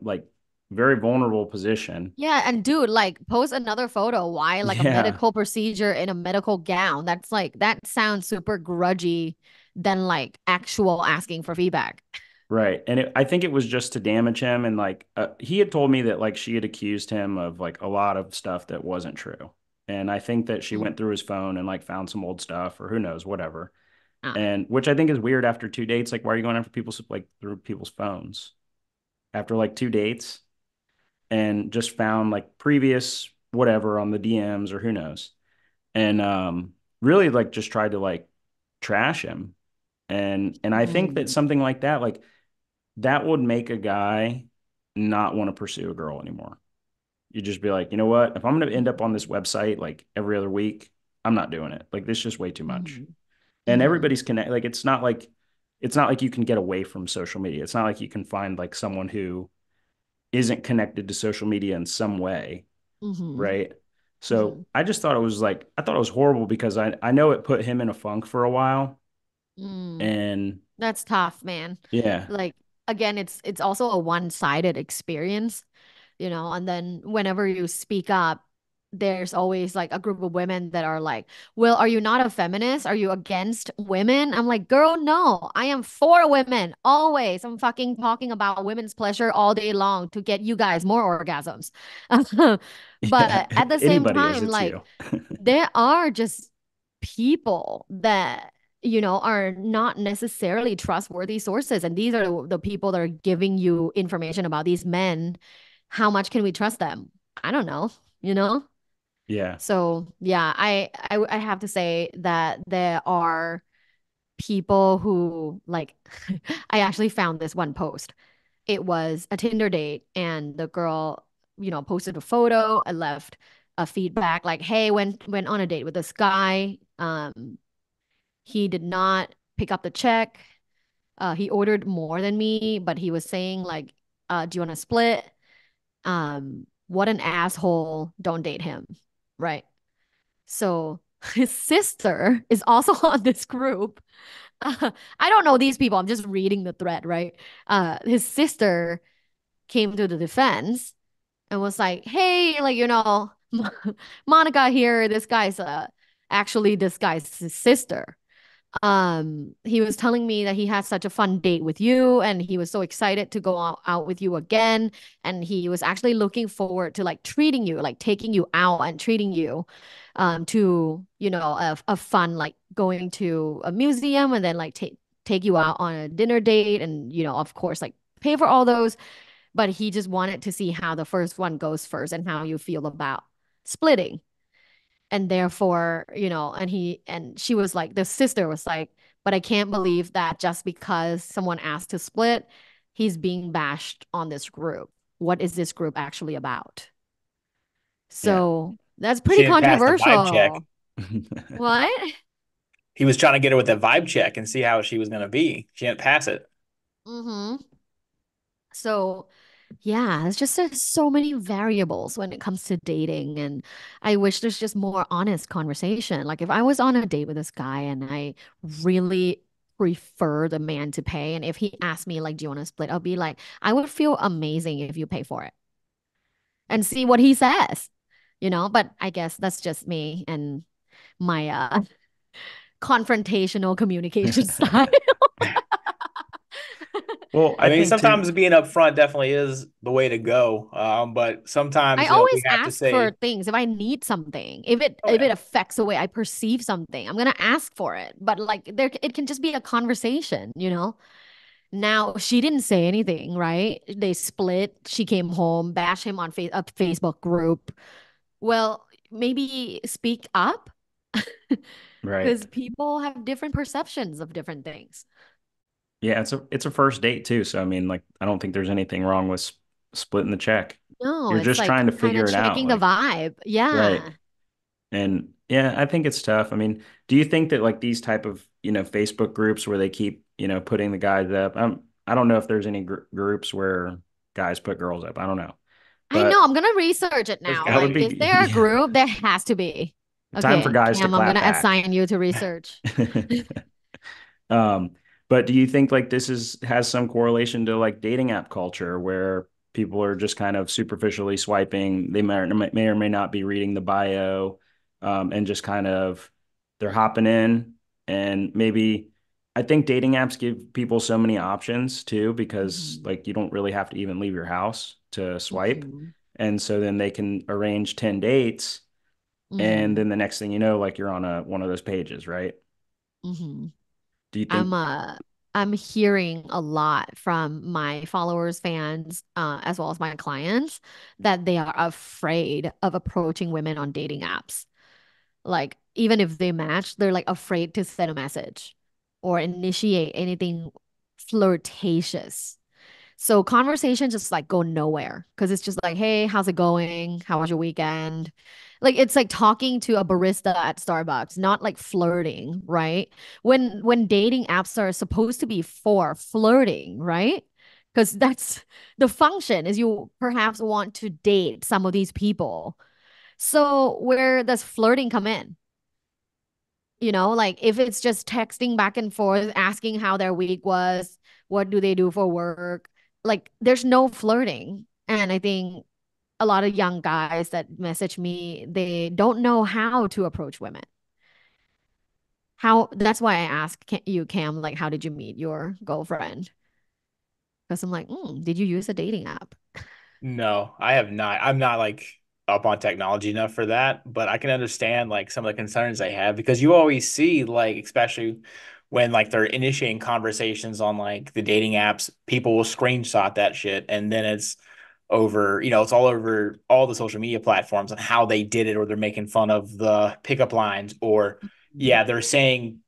like very vulnerable position. Yeah, and dude, like post another photo. Why like a Yeah, medical procedure in a medical gown? That's like that sounds super grudgy than like actual asking for feedback. right. And I think it was just to damage him. And like he had told me that like she had accused him of like a lot of stuff that wasn't true. And I think that she Mm. went through his phone and like found some old stuff or who knows, whatever. Ah. And which I think is weird after two dates. Like, why are you going after people's like through people's phones after like two dates? And just found like previous whatever on the DMs or who knows. And really like just tried to like trash him. And I think that Mm. something like that, like that would make a guy not want to pursue a girl anymore. You just be like, you know what? If I'm going to end up on this website like every other week, I'm not doing it. Like this is just way too much. Mhm. And Mhm. everybody's connect. Like it's not like you can get away from social media. It's not like you can find like someone who isn't connected to social media in some way, Mhm. right? So Mhm. I just thought it was like I thought it was horrible because I know it put him in a funk for a while, Mm. and That's tough, man. yeah, Like again, it's also a one-sided experience, and then whenever you speak up, there's always like a group of women that are like, "Well, are you not a feminist? Are you against women?" I'm like, "Girl, no. I am for women always. I'm fucking talking about women's pleasure all day long to get you guys more orgasms." yeah. But at the same Anybody is, time, it's like you. there are just people that are not necessarily trustworthy sources, and these are the people that are giving you information about these men. How much can we trust them? I don't know, you know. Yeah, So yeah, I have to say that there are people who like I actually found this one post. It was a Tinder date, and the girl, posted a photo. I left a feedback like, "Hey, went on a date with this guy. He did not pick up the check. He ordered more than me, but he was saying like, do you want to split? What an asshole. Don't date him." Right. So his sister is also on this group. I don't know these people. I'm just reading the thread, right? His sister came to the defense and was like, "Hey, like, Monica here. This guy's actually this guy's sister. He was telling me that he had such a fun date with you and he was so excited to go out with you again, and he was actually looking forward to like treating you, like taking you out and treating you to a fun, like going to a museum and then like take you out on a dinner date, and of course like pay for all those. but he just wanted to see how the first one goes first and how you feel about splitting. And therefore, and she was like, the sister was like, but I can't believe that just because someone asked to split, he's being bashed on this group. What is this group actually about? Yeah. So that's She pretty didn't pass the vibe check. controversial. What? He was trying to get her with a vibe check and see how she was going to be. She didn't pass it. Mm-hmm. So yeah, it's just there's so many variables when it comes to dating. And I wish there's just more honest conversation. Like if I was on a date with this guy and I really prefer the man to pay, and if he asked me, like, do you want to split? I'll be like, I would feel amazing if you pay for it and see what he says, But I guess that's just me and my confrontational communication style. Well, I I mean, think too. sometimes being upfront definitely is the way to go. But I sometimes, we always have to ask for say, things if I need something. If it oh if yeah, it affects the way I perceive something, I'm gonna ask for it. But like it can just be a conversation. Now she didn't say anything, right? They split. She came home, bashed him on a Facebook group. Well, maybe speak up because Right. people have different perceptions of different things. Yeah, it's a first date too. So I mean, like, I don't think there's anything wrong with splitting the check. No, You're it's just like trying to kind of figure it out. checking the Like, vibe. right. Yeah. And yeah, I think it's tough. I mean, do you think that like these type of, Facebook groups where they keep, putting the guys up? I don't know if there's any groups where guys put girls up. I don't know. I know. But I'm gonna research it now. that would Like, is be there a yeah, group? There has to be. time for Okay, guys to Cam, I'm clap gonna back. assign you to research. Um, but do you think like this has some correlation to like dating app culture where people are just kind of superficially swiping? They may or may not be reading the bio, and just kind of they're hopping in and maybe I think dating apps give people so many options too because Hmm. like you don't really have to even leave your house to swipe. Hmm. And so then they can arrange 10 dates and Hmm. then the next thing you know, like you're on a one of those pages, right? Hmm. Do you I'm think uh I'm hearing a lot from my followers, fans, as well as my clients that they are afraid of approaching women on dating apps. Like, even if they match, they're like afraid to send a message or initiate anything flirtatious. So conversations just like go nowhere because it's just like, hey, how's it going? How was your weekend? Like it's like talking to a barista at Starbucks, not like flirting, right? When dating apps are supposed to be for flirting, right? Because that's the function is you perhaps want to date some of these people. So where does flirting come in? Like if it's just texting back and forth, asking how their week was, what do they do for work? Like there's no flirting. And I think a lot of young guys that message me, they don't know how to approach women. How That's why I asked you, Cam, like, how did you meet your girlfriend? Because I'm like, did you use a dating app? no, I have not. I'm not like up on technology enough for that, but I can understand like some of the concerns they have because you always see like, especially when like they're initiating conversations on like the dating apps, people will screenshot that shit and then it's over, it's all over all the social media platforms and how they did it, or they're making fun of the pickup lines, or yeah, they're saying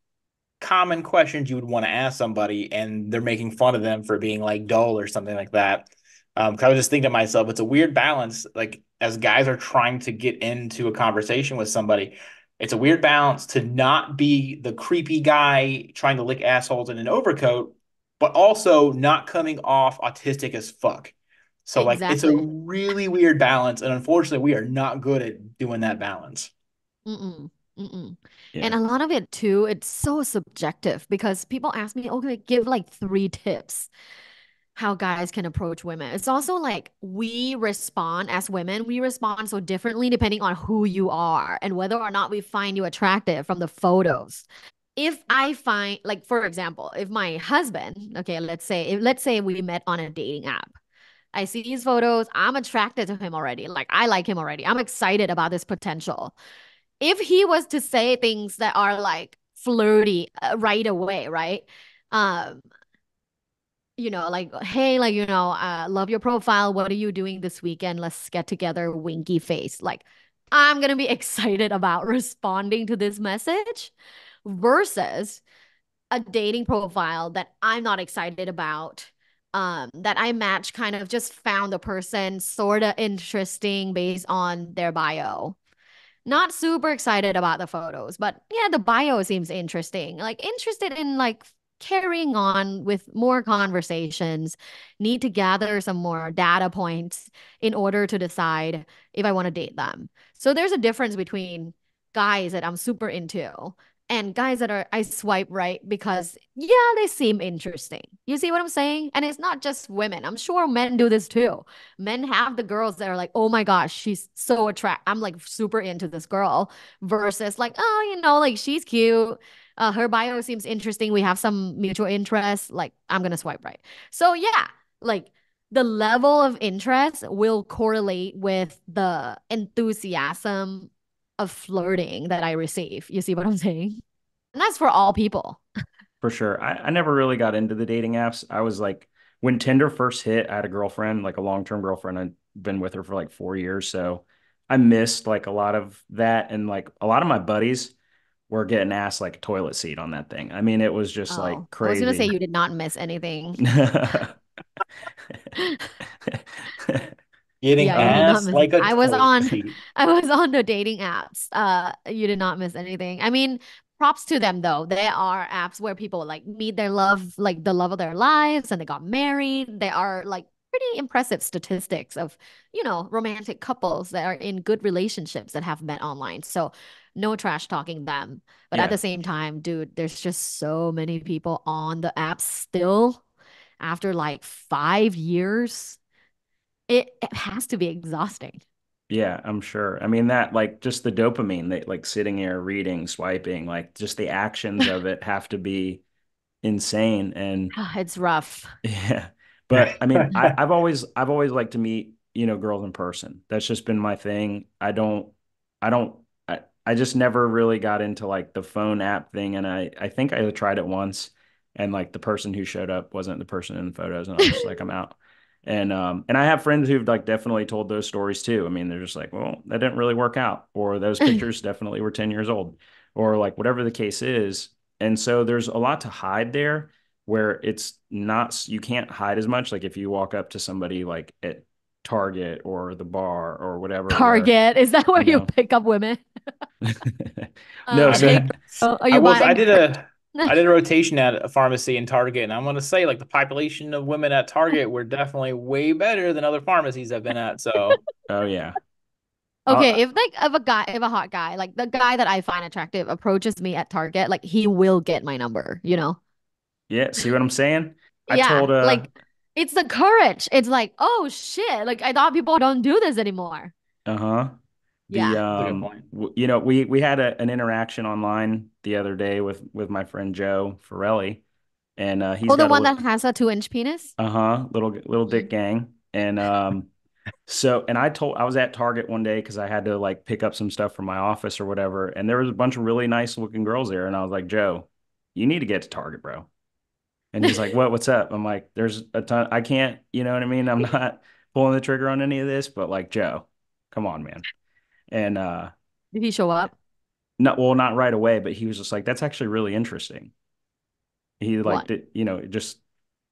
common questions you would want to ask somebody, and they're making fun of them for being like dull or something like that. 'Cause I was just thinking to myself, it's a weird balance. Like as guys are trying to get into a conversation with somebody, it's a weird balance to not be the creepy guy trying to lick assholes in an overcoat, but also not coming off autistic as fuck. So like it's a Exactly. really weird balance, and unfortunately, we are not good at doing that balance. Mm-mm. Mm-mm. And yeah. a lot of it too, it's so subjective because people ask me, okay, give like 3 tips how guys can approach women. It's also like we respond as women, we respond so differently depending on who you are and whether or not we find you attractive from the photos. If I find, like, for example, if my husband, okay, let's say we met on a dating app. I see these photos, I'm attracted to him already. Like I like him already. I'm excited about this potential. If he was to say things that are like flirty right away, right? Um, like, hey, like, love your profile. What are you doing this weekend? Let's get together, winky face. Like, I'm gonna be excited about responding to this message versus a dating profile that I'm not excited about. That I match kind of just found the person sort of interesting based on their bio. Not super excited about the photos, but yeah, the bio seems interesting. Like interested in like carrying on with more conversations, need to gather some more data points in order to decide if I want to date them. So there's a difference between guys that I'm super into and guys that I swipe right because yeah, they seem interesting. You see what I'm saying? And it's not just women. I'm sure men do this too. Men have the girls that are like, oh my gosh, she's so attract. I'm like super into this girl versus like, oh, like she's cute. Her bio seems interesting. We have some mutual interests. Like, I'm gonna swipe right. So yeah, like the level of interest will correlate with the enthusiasm of flirting that I receive. You see what I'm saying? And that's for all people. For sure. I never really got into the dating apps. I was like, when Tinder first hit, I had a girlfriend, like a long-term girlfriend. I'd been with her for like 4 years. So I missed like a lot of that. And like a lot of my buddies were getting asked like a toilet seat on that thing. I mean, it was just like Oh, I was gonna say crazy. you did not miss anything. Getting Yeah, you did not ass miss. like a I was toilet on seat. I was on the dating apps. You did not miss anything. I mean, props to them though. There are apps where people like meet their love, like the love of their lives, and they got married. There are like pretty impressive statistics of, romantic couples that are in good relationships that have met online. So no trash talking them. But at Yeah. the same time, dude, there's just so many people on the app still after like 5 years. It has to be exhausting. Yeah, I'm sure. I mean, that like just the dopamine that like sitting here reading, swiping, like just the actions of it have to be insane. And It's rough. yeah. But I mean, I've always liked to meet, girls in person. That's just been my thing. I don't I just never really got into like the phone app thing. And I think I tried it once and like the person who showed up wasn't the person in the photos and I was just like, I'm out. And I have friends who've like definitely told those stories too. I mean, they're just like, well, that didn't really work out, or those pictures definitely were 10 years old, or like whatever the case is. And so there's a lot to hide there where it's not, you can't hide as much. Like if you walk up to somebody like at Target or the bar or whatever, where, Target, is that where you you know, pick up women? no, I so Hey, mean, girl, are you I buying? did a rotation at a pharmacy in Target, and I'm gonna say like the population of women at Target were definitely way better than other pharmacies I've been at. So oh yeah. Okay, I'll, if a hot guy, like the guy that I find attractive approaches me at Target, like he will get my number, you know? yeah, see what I'm saying? I Yeah, told, like it's the courage. It's like, oh shit, like I thought people don't do this anymore. uh-huh. The Yeah. that's a good point. we had an interaction online the other day with my friend Joe Forelli, and he's Oh, the got a one that has a 2-inch penis? uh-huh little dick Mm. gang, and so and I was at Target one day because I had to like pick up some stuff from my office or whatever, and there was a bunch of really nice looking girls there, and I was like, Joe, you need to get to Target, bro. And he's like, what's up? I'm like, there's a ton. I can't, you know what I mean? I'm not pulling the trigger on any of this, but like, Joe, come on, man. And Did he show up? not well, not right away, but he was just like, that's actually really interesting. He What? liked it, just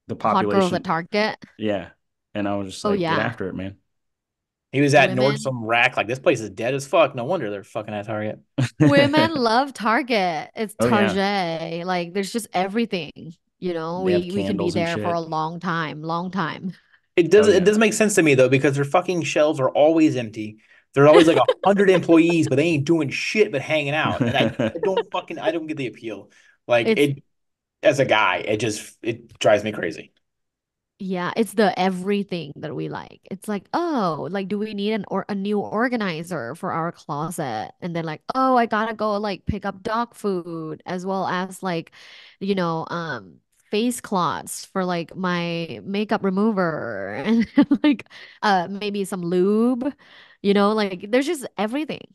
the Hot girls at population. Target? Yeah. And I was just Oh like, get yeah. after it, man. He was at Women. Nordstrom Rack, like this place is dead as fuck. No wonder they're fucking at Target. Women love Target. It's Oh yeah. Target. Like there's just everything. They have We can be candles and there for a shit. long time, long time. Oh It yeah. does make sense to me though because their fucking shelves are always empty. There's always like 100 employees, but they ain't doing shit but hanging out. And I don't get the appeal. Like It's it as a guy, it drives me crazy. Yeah, it's the everything that we like. It's like, oh, like, do we need a new organizer for our closet? And then like, oh, I gotta go like pick up dog food as well as like, you know, um, face cloths for like my makeup remover and like maybe some lube, like there's just everything.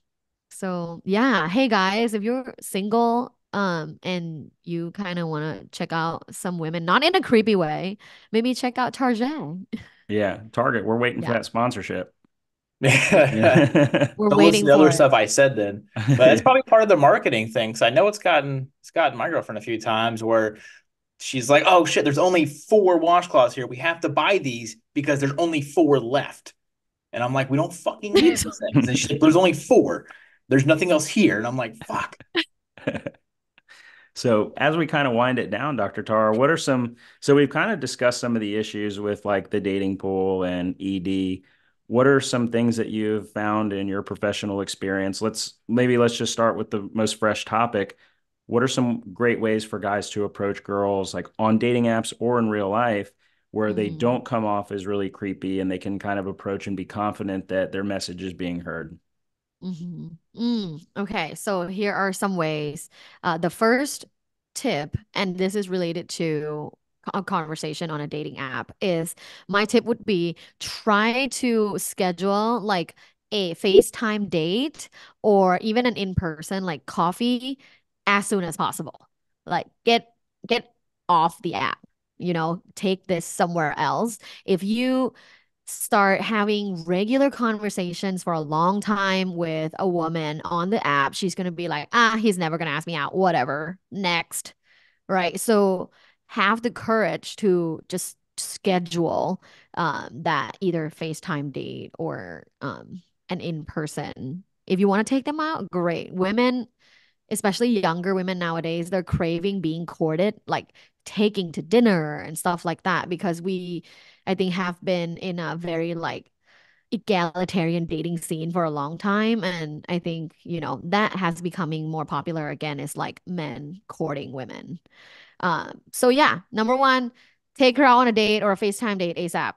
So yeah, hey guys, if you're single and you kind of want to check out some women, not in a creepy way, maybe check out Target. Yeah, Target, we're waiting for Yeah, that sponsorship. Don't Yeah. we're listen waiting to the other for it. stuff I said then. But that's Yeah. probably part of the marketing thing. So I know it's gotten my girlfriend a few times where she's like, "Oh shit, there's only four washcloths here. We have to buy these because there's only four left." And I'm like, "We don't fucking need these things." And she's like, "There's only four. There's nothing else here." And I'm like, "Fuck." So as we kind of wind it down, Dr. Tara, what are some, so we've kind of discussed some of the issues with like the dating pool and ED. What are some things that you've found in your professional experience? Let's just start with the most fresh topic. What are some great ways for guys to approach girls like on dating apps or in real life where they Mhm. don't come off as really creepy and they can kind of approach and be confident that their message is being heard? Okay, so here are some ways. The first tip, and this is related to a conversation on a dating app, is my tip would be try to schedule like a FaceTime date or even an in-person like coffee as soon as possible. Like get off the app, take this somewhere else. If you start having regular conversations for a long time with a woman on the app, she's going to be like, he's never going to ask me out, whatever, next. Right. So have the courage to just schedule that either FaceTime date or an in person. If you want to take them out, great. Women, especially younger women nowadays, they're craving being courted, like taking to dinner and stuff like that, because I think, have been in a very like egalitarian dating scene for a long time. And I think, that has becoming more popular again is like men courting women. So yeah, number one, take her out on a date or a FaceTime date ASAP.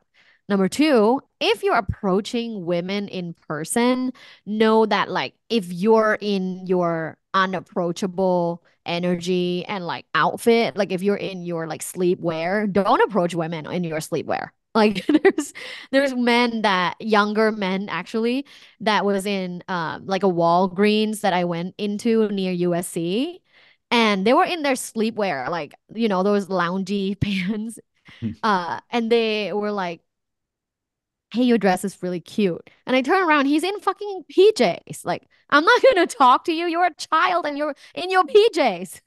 Number two, if you're approaching women in person, know that like if you're in your unapproachable energy and like outfit, like if you're in your like sleepwear, don't approach women in your sleepwear. Like there's younger men actually that was in like a Walgreens that I went into near USC, and they were in their sleepwear, like, those loungy pants. And they were like, hey, your dress is really cute. And I turn around, he's in fucking PJs. Like, I'm not gonna talk to you. You're a child and you're in your PJs.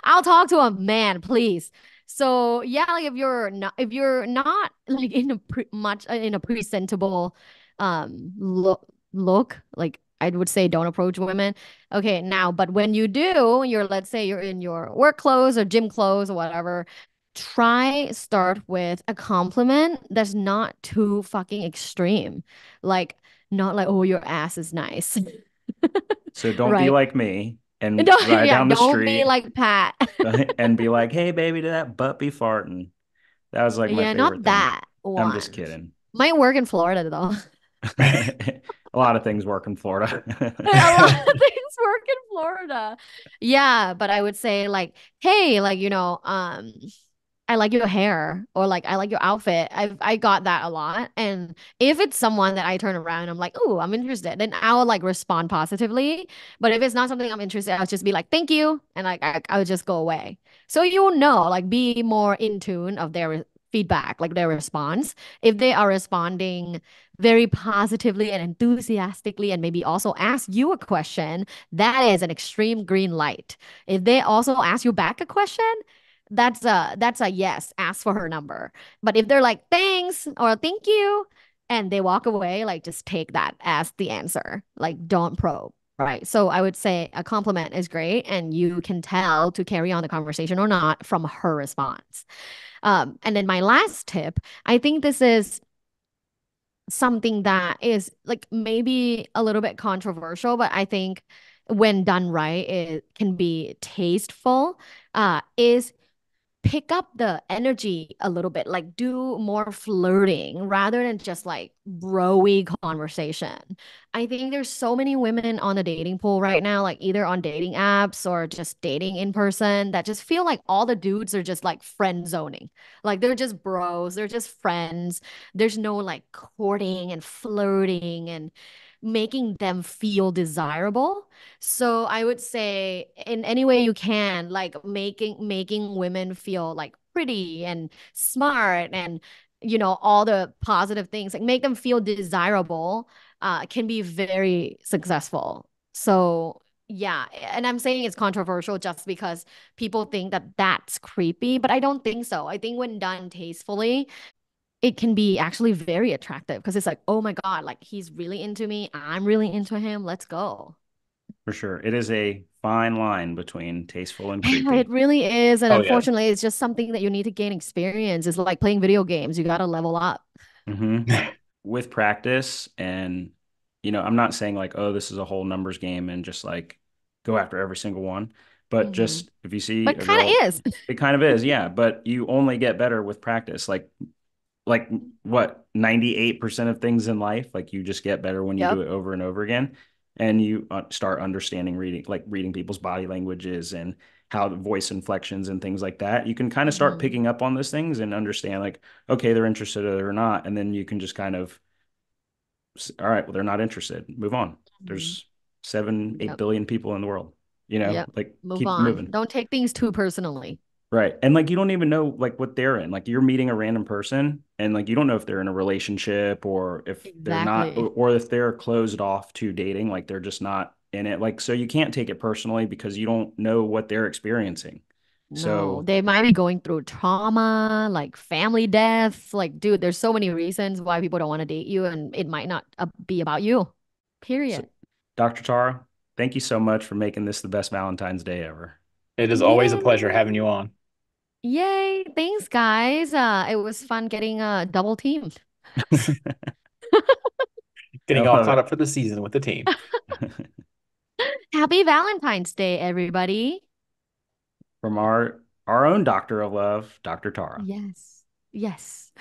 I'll talk to a man, please. So yeah, like if you're not like in a much in a presentable look, like I would say don't approach women. Okay, now, but when you do, let's say you're in your work clothes or gym clothes or whatever, try start with a compliment that's not too fucking extreme. Like, not like, oh, your ass is nice. So don't be Right? like me and Don't, ride yeah, down the don't be street like Pat. and be like, "Hey, baby, did that butt be farting?" That was like my Yeah, favorite not thing. that I'm just one. kidding. Might work in Florida though. A lot of things work in Florida. A lot of things work in Florida. Yeah, but I would say like, hey, like, I like your hair, or like I like your outfit. I got that a lot. And if it's someone that I turn around and I'm like, "Oh, I'm interested," then I will like respond positively. But if it's not something I'm interested, I'll just be like, "Thank you," and like I'll just go away. So you'll know, like, be more in tune of their feedback, like their response. If they are responding very positively and enthusiastically, and maybe also ask you a question, that is an extreme green light. If they also ask you back a question, that's a yes, ask for her number. But if they're like thanks or thank you and they walk away, like just take that as the answer. Like, don't probe. Right. So I would say a compliment is great, and you can tell to carry on the conversation or not from her response. And then my last tip, I think this is something that is like maybe a little bit controversial, but I think when done right, it can be tasteful. Is pick up the energy a little bit, like do more flirting rather than just like broy conversation. I think there's so many women on the dating pool right now, like either on dating apps or just dating in person, that just feel like all the dudes are just like friend zoning. Like they're just bros, they're just friends. There's no like courting and flirting and making them feel desirable. So I would say in any way you can, like making women feel like pretty and smart and all the positive things, like make them feel desirable, can be very successful. So yeah, and I'm saying it's controversial just because people think that that's creepy, but I don't think so. I think when done tastefully, it can be actually very attractive because it's like, oh my God, like he's really into me. I'm really into him. Let's go. For sure. It is a fine line between tasteful and Yeah, it creepy. really is. And Oh yeah. unfortunately, it's just something that you need to gain experience. It's like playing video games. You got to level up. Hmm. With practice, and I'm not saying like, oh, this is a whole numbers game and just like go after every single one, but Hmm. just if you see But a kind of girl, is. it kind of is, yeah, but you only get better with practice. Like what, 98% of things in life, like you just get better when you do Yep. it over and over again, and you start understanding reading, like reading people's body languages and how the voice inflections and things like that. You can kind of start Hmm. picking up on those things and understand like, okay, they're interested or not, and then you can just kind of, all right, well, they're not interested, move on. Hmm. There's 7 8 Yep. billion people in the world, Yep. like Move keep on. moving. Don't take things too personally. Right. And like you don't even know like what they're in. Like you're meeting a random person and like you don't know if they're in a relationship or if they're not, Exactly. or if they're closed off to dating, like they're just not in it. Like so you can't take it personally because you don't know what they're experiencing. No, So they might be going through trauma, like family deaths. Like, dude, there's so many reasons why people don't want to date you, and it might not be about you. so Period. Dr. Tara, thank you so much for making this the best Valentine's Day ever. It is always a pleasure having Yay. you on. Yay. Thanks, guys. It was fun getting double teamed. I Getting all love caught it. up for the season with the team. Happy Valentine's Day, everybody. From our own doctor of love, Dr. Tara. Yes. Yes.